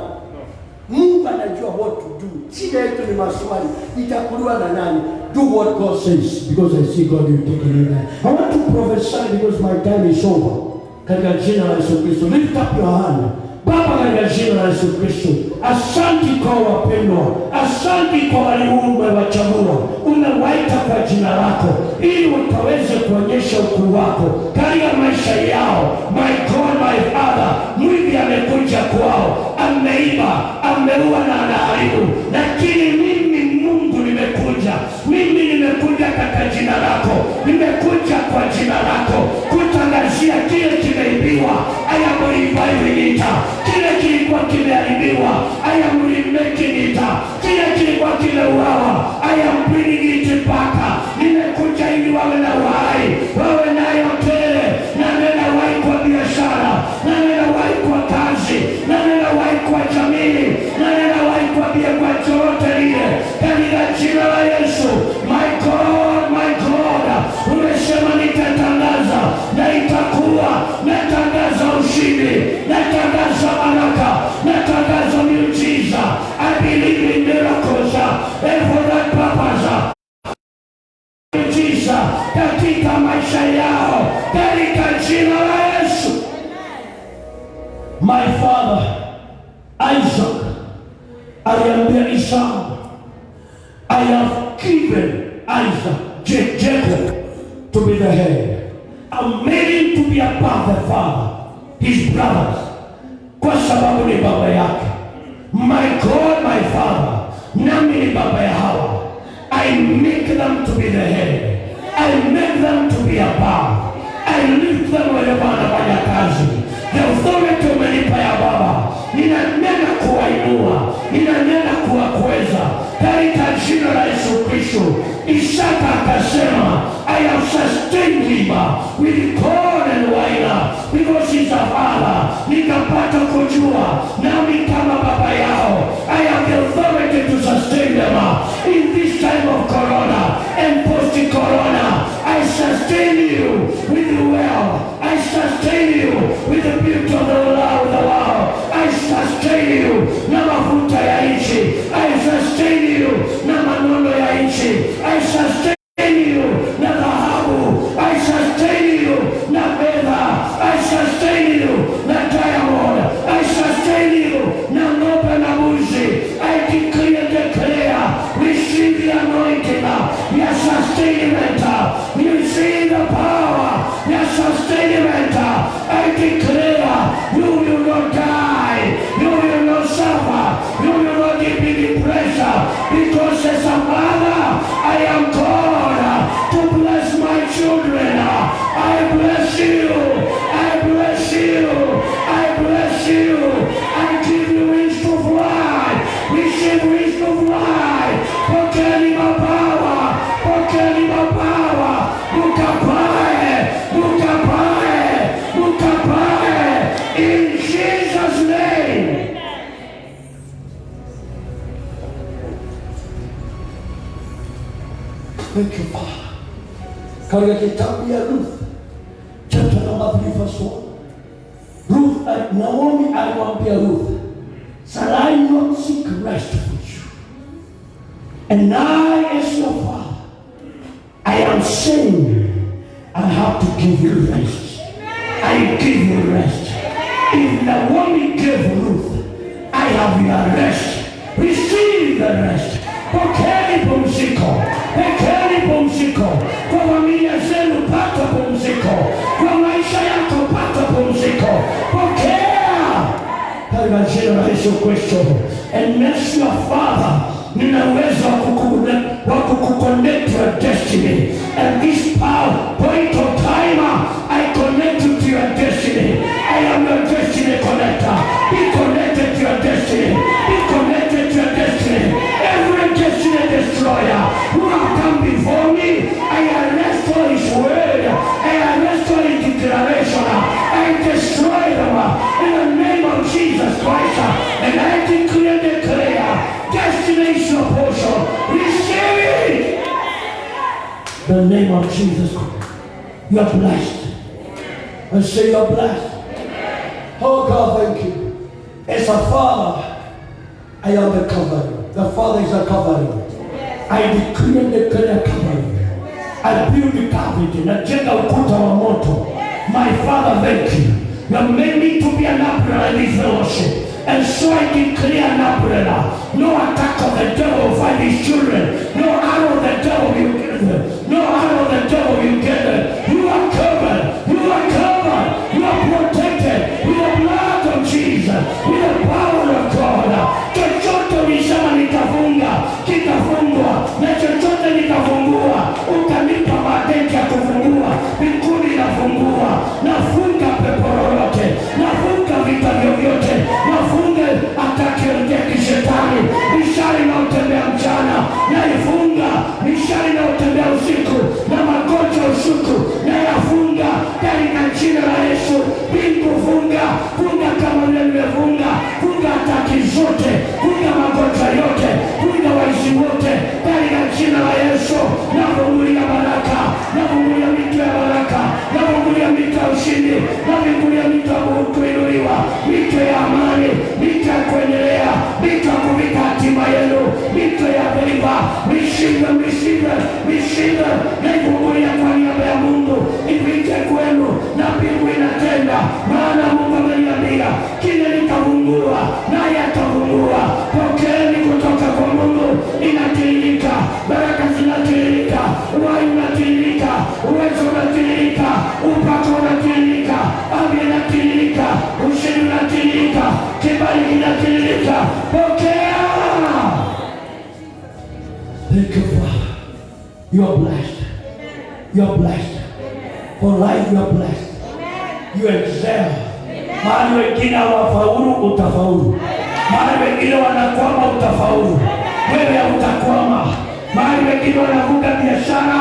Mungu anajua what to do. Shida yetu ni maswali. Itakuliwa na nani? Do what God says, because I see God will take it in there. I want to prophesy because my time is over. Katika jina la Yesu Kristo. Lift up your hand. Baba, katika jina la Yesu Kristo, asante kwa wapendwa, asante kwa walioumbwa wachagua, umewaita kwa jina lako ili utaweze kuonyesha ukuu wako katika maisha yao. My God, my Father, mwivi amekuja kwao, ameiba, ameua na anaharibu, lakini mimi Mungu nimekuja katika jina lako, nimekuja kwa jina lako kutangazia kile kimeibiwa. I am reviving it. Kile kilikuwa kimeharibiwa, I am remaking it. Kile kilikuwa kimeuawa, I am bringing it back. Nimekuja ili wawe na uhai, wawe nayo tele, na nena uhai kwa biashara, na nena uhai kwa kazi, na nena uhai kwa jamii, na nena uhai kwa biashara yote ile, katika jina la Yesu. My God, umesema nitatangaza na itakuwa, natangaza ushindi, natangaza baraka, natangaza miujiza. I believe in miracles and for that purpose. Miujiza katika maisha yao, katika jina la Yesu. My father Isaac aliambia Esau, I have given Isaac, Jacob, to be the head. I made him to be above the father, his brothers, kwa sababu ni baba yake. My God, my Father, nami ni baba ya hawa. I make them to be the head. I make them to be above. I lift them wherever wanafanya kazi. The authority umenipa ya Baba, ninanena kuwainua, ninanena kuwakweza katika jina la Yesu Kristo. Isaka akasema, I have sustained him with corn and wine because he's a father. Nikapata kujua nami kama baba yao, I have the authority to sustain them in this time of corona and post-corona. I sustain you with wealth. I sustain you with the beauty of the world. I sustain you na mafuta ya nchi. I sustain you na manono ya nchi. I sustain you na dhahabu. I sustain you na fedha. I sustain you na diamond. I sustain you na ng'ombe na mbuzi. I decree and declare, receive the anointing, your sustainment. You see the power, your sustainment. I declare, you will not die, you will not suffer, you will not be depressed, because as a mother, I am called to bless my children. I bless you, I bless you, I bless you. I give you wings to fly, receive wings to fly. Pokeni mabawa, pokeni mabawa, mukapae, mukapae, mukapae, in Jesus' name. Thank you, Father. Katika kitabu ya Ruth, chapter number 3 verse 1. Ruth, Naomi alimwambia Ruth, shall I not seek rest for you? And I, as your father, I am saying, I have to give you rest. I give you rest. If Naomi gave Ruth, I have your rest. Receive the rest. Pokeni pumziko. Pokeni pumziko. Kwa familia zenu pata pumziko. Kwa maisha yako pata pumziko. Pokea. Katika jina la Yesu Kristo. And as your father, nina uwezo wa kukuconnect your destiny. And this point of time, I connect you to your destiny. I am your destiny connector. Be connected to your destiny. Be connected to your destiny. Every destiny destroyer who have come before me, I arrest for his word. I arrest for his declaration. I destroy them in the name of Jesus Christ. And I declare, destiny is your portion. Receive it. The name of Jesus Christ. You are blessed. I say you are blessed. Oh God, thank you. As a father, I am the covering. The Father is a covering. I decree and declare covering. I build the carpet. Najenga ukuta wa moto. My Father, thank you. You have made me to be an umbrella in this fellowship. And so I declare an umbrella. No attack of the devil will find his children. No arrow of the devil will get them. No arrow of the devil will get them. You are covered. You are covered. You are protected with the blood of Jesus. With the power of God. Chochote ulisema nitafunga, kitafungwa. Na chochote nitafungua, utanipa madenti ya kufungua. Mbinguni nafungua. Nafunga pepo lolote. Nafunga vita vyovyote. Nafunga ataki ya kishetani. Mishari na utembea mchana. Naifunga. Mishari na utembea usiku. Na magonjwa usiku. Nayafunga. Katika jina la Yesu. Bingu funga. Funga kama vile nimefunga. Funga ataki zote. Funga magonjwa yote. Funga waishi wote. Katika jina la Yesu. Nafungulia baraka. Nafungulia mito ya baraka. Nafungulia mito ya ushindi. Nafungulia mito ya kuinuliwa. Mito ya amani. Mito ya kuendelea. Mito ya kuvika hatima yenu. Mito ya beliva. Mishiba. Naifungulia kwa niaba ya Mungu. Ipite kwenu. Na mbingu inatenda. Maana Mungu ameniambia kile nitafungua naye atafungua. Pokeeni kutoka kwa Mungu. Inatiririka. Baraka zinatiririka. Uhai unatiririka. Uwezo unatiririka. Upako unatiririka. Afya inatiririka. Ushindi unatiririka. Kibali kinatiririka. Pokea. Thank you, Father. You are blessed. You are blessed. For life you are blessed. You excel. Mahali wengine hawafaulu utafaulu. Mahali wengine wanakwama utafaulu. wewe hautakwama. Mahali wengine wanavuta biashara,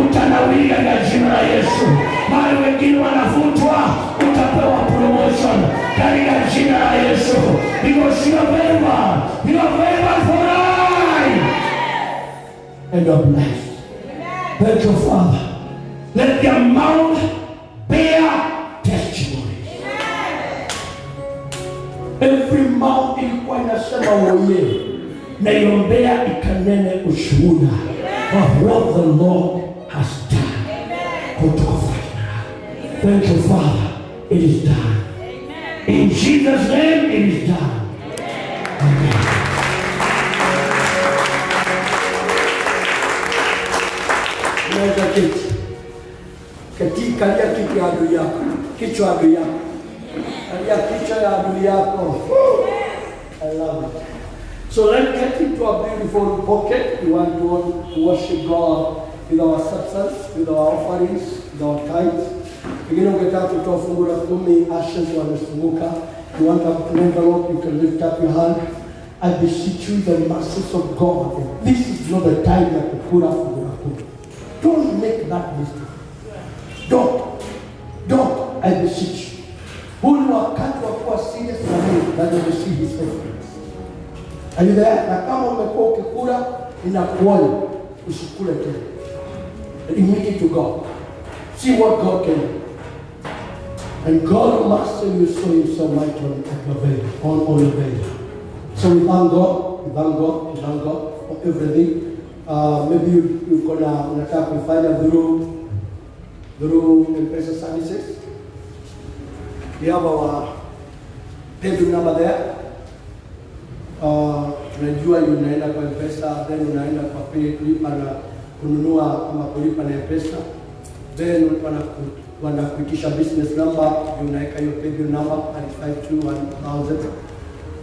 utanawiri katika jina la Yesu. Mahali wengine wanavutwa, utapewa promotion katika jina la Yesu. Because you are favored. You are favored for life. And you are blessed. Thank you, Father. Let their mouth bear testimony. Every mouth ilikuwa inasema woye, na iombea ikanene ushuhuda of what the Lord has done. Thank you, Father. It is done. In Jesus' name, it is done. Amen. Unaweza keti. Katika kalia kiti ya adui yako. Kichwa ya adui yako. Kalia kichwa ya adui yako. I love it. So let's get into a beautiful pocket. We want to worship God with our substance, with our offerings, with our tithes. Wengine ungetaka kutoa fungu la 10, ashes wamefunguka. You want to envelope, you can lift up your hand. I beseech you the mercies of God. This is not the time ya kukula fungu la 10. Don't make that mistake. Don't. I beseech you. Huu ni wakati wa kuwa serious na Mungu, that you receive His faithfulness. Are you there? Na kama umekuwa ukikula, ninakuonya usikule tena. Admit it to God. See what God can do. And God will master you so Himself might on your veil. So we thank God for everything. Maybe you're gonna find out through M-Pesa services. We have our paybill number there. Tunajua unaenda kwa M-Pesa, then unaenda kwa kulipa na kununua ama kulipa na M-Pesa. Then wanakuitisha business number, unaweka hiyo paybill number at 521,000.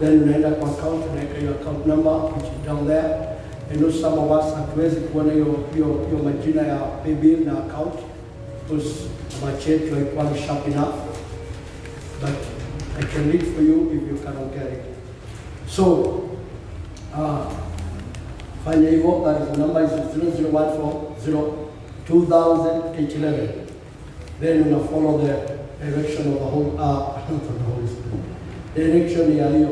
Then unaenda kwa account, unaweka hiyo account number which is down there. I know some of us hatuwezi kuona hiyo majina ya paybill na account because much yetu haikuwa sharp enough. But I can read for you if you cannot get it. So, fanya hivyo, that is the number is 0014-02,811. Then you follow the direction of the Holy Spirit. Direction ya hiyo,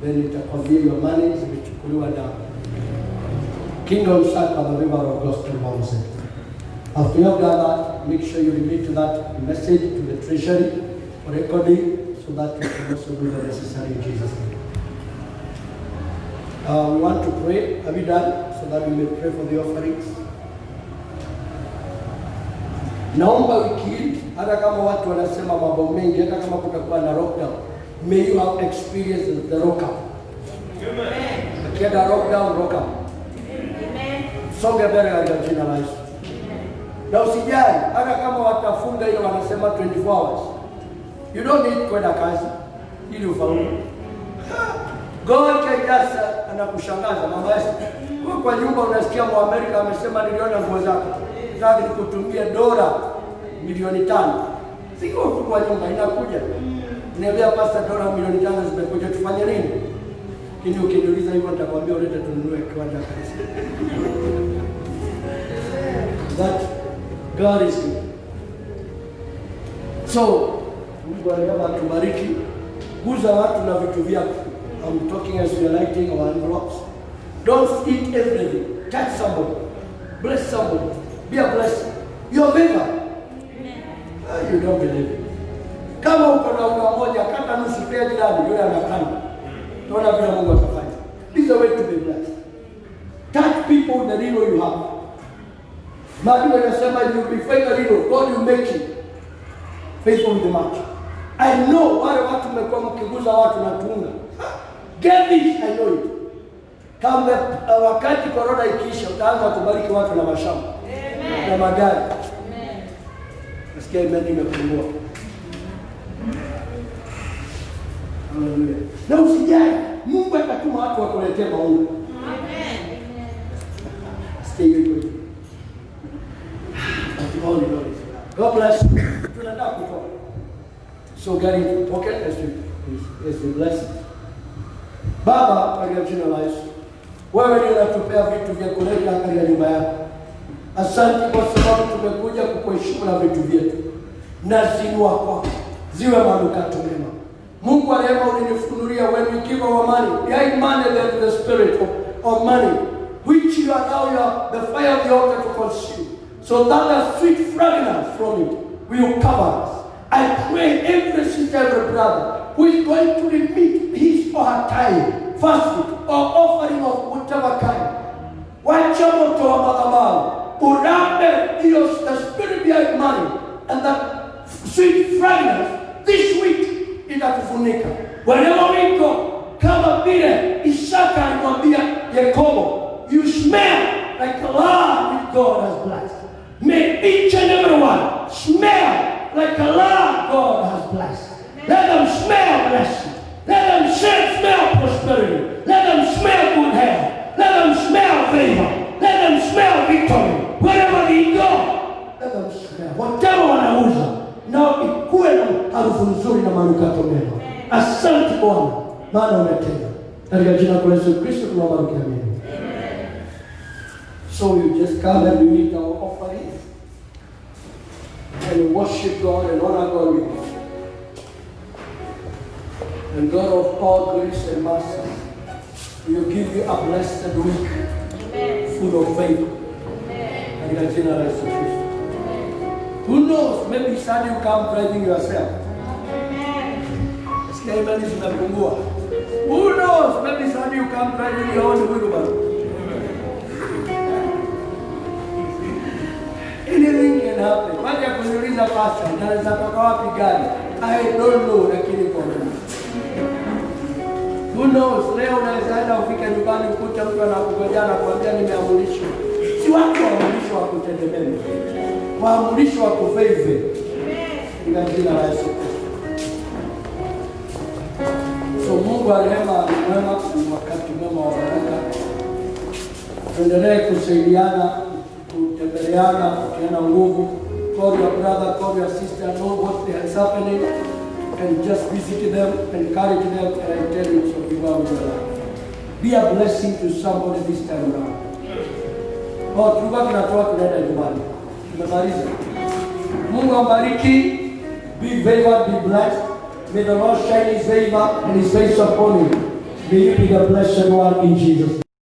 then itakwambia your money zimechukuliwa na Kingdom Circle, the river of gospel mountain. After you have done that, make sure you relate to that message to the treasury for recording so that you can also do the necessary in Jesus' name. We want to pray. Have you done? So that we may pray for the offerings. Naomba wiki hii, hata kama watu wanasema mambo mengi, hata kama kutakuwa na lockdown, may you have experienced the lockdown. Amen. Akienda lockdown. Amen. Songe mbele katika jina la Yesu. Na usijali, hata kama watafunga ile wanasema 24 hours. You don't need kwenda kazi ili ufaulu. God can just anakushangaza mama Yesu. Kwa nyumba unasikia Muamerika amesema niliona nguo zako. Nataka nikutumie dola milioni 5. Siko kwa nyumba inakuja. Niambia pasta dola milioni 5 zimekuja tufanye nini? Kini ukiniuliza hivyo nitakwambia ulete tununue kiwanja kanisa. That God is good. So, Mungu atubariki. Guza watu na vitu vyako. I'm talking as we are lighting our envelopes. Don't eat everything. Touch somebody. Bless somebody. Be a blessing. You are favor. You don't believe it. Kama uko na unga moja, kata nusu pia jirani, yule anakana. Tuona vile Mungu atafanya. This is the way to be blessed. Touch people with the little you have. Matthew anasema you will be faithful little, God will make you faithful with the much. I know wale watu mmekuwa mkiguza watu na tunga. Get this, I know it. Kama wakati corona ikiisha, utaanza kubariki watu na mashamba. Amen. Na magari. Amen. Nasikia imani imepungua. Hallelujah. Na usijali, Mungu atatuma watu wakuletee maombi. Amen. Stay with you. God bless you. Tunataka kutoka. So get in pocket as you bless. Baba, katika jina la Yesu, Wewe ndio unatupea vitu vya kuleta katika nyumba yako. Asante kwa sababu tumekuja kukuheshimu na vitu vyetu, na zinua kwako ziwe manukato mema. Mungu wa rehema, ulinifunulia when we give our money, behind money there is the spirit of money, which you allow the fire of the altar to consume, so that the sweet fragrance from it will cover us. I pray every sister, every brother who is going to remit his or her time, fasting or offering of whatever kind, wacha moto wa madhabahu urambe hiyo, the spirit behind money and that sweet fragrance this week itatufunika wherever we go, kama vile Isaka alimwambia Yakobo, you smell like a lamb which God has blessed. May each and every one smell like a lamb God has blessed. Let them smell blessing. Let them smell prosperity. Let them smell good health. Let them smell favor. Let them smell victory. Wherever they go, let them smell. Whatever wanauza, nao ikuwe na harufu nzuri na manukato mema. Asante Bwana, maana umetenda. Katika jina la Yesu Kristo tunabariki, amen. So you just come and we meet our offering and worship God and honor God with it. And God of all grace and mercy will give you a blessed week, full of faith. Katika jina la Yesu Kristo. Who knows, maybe Sunday you come driving yourself. Who knows, maybe Sunday you come driving your own wheelbarrow. Anything can happen. Wacha kuniuliza pastor, naweza toka wapi gari? I don't know, lakini kwa nini? Who knows, leo unaweza enda ufike nyumbani ukuta mtu anakungojea na kuambia nimeamrishwa. Si watu waamrishwa kutegemea. Waamrishwa kufeive. Katika jina la Yesu. So Mungu wa rehema mwema, wakati mwema wa baraka. Tuendelee kusaidiana, kutembeleana, kupeana nguvu. Call your brother, call your sister, know what is happening, and just visit them, encourage them, and I tell you so be well with your life. Be a blessing to somebody this time around. Oh, tulikuwa tunatoa tunaenda nyumbani. Tumemaliza. Mungu ambariki. Be favored, be blessed. May the Lord shine his favor and his face upon you. May you be the blessed one in Jesus.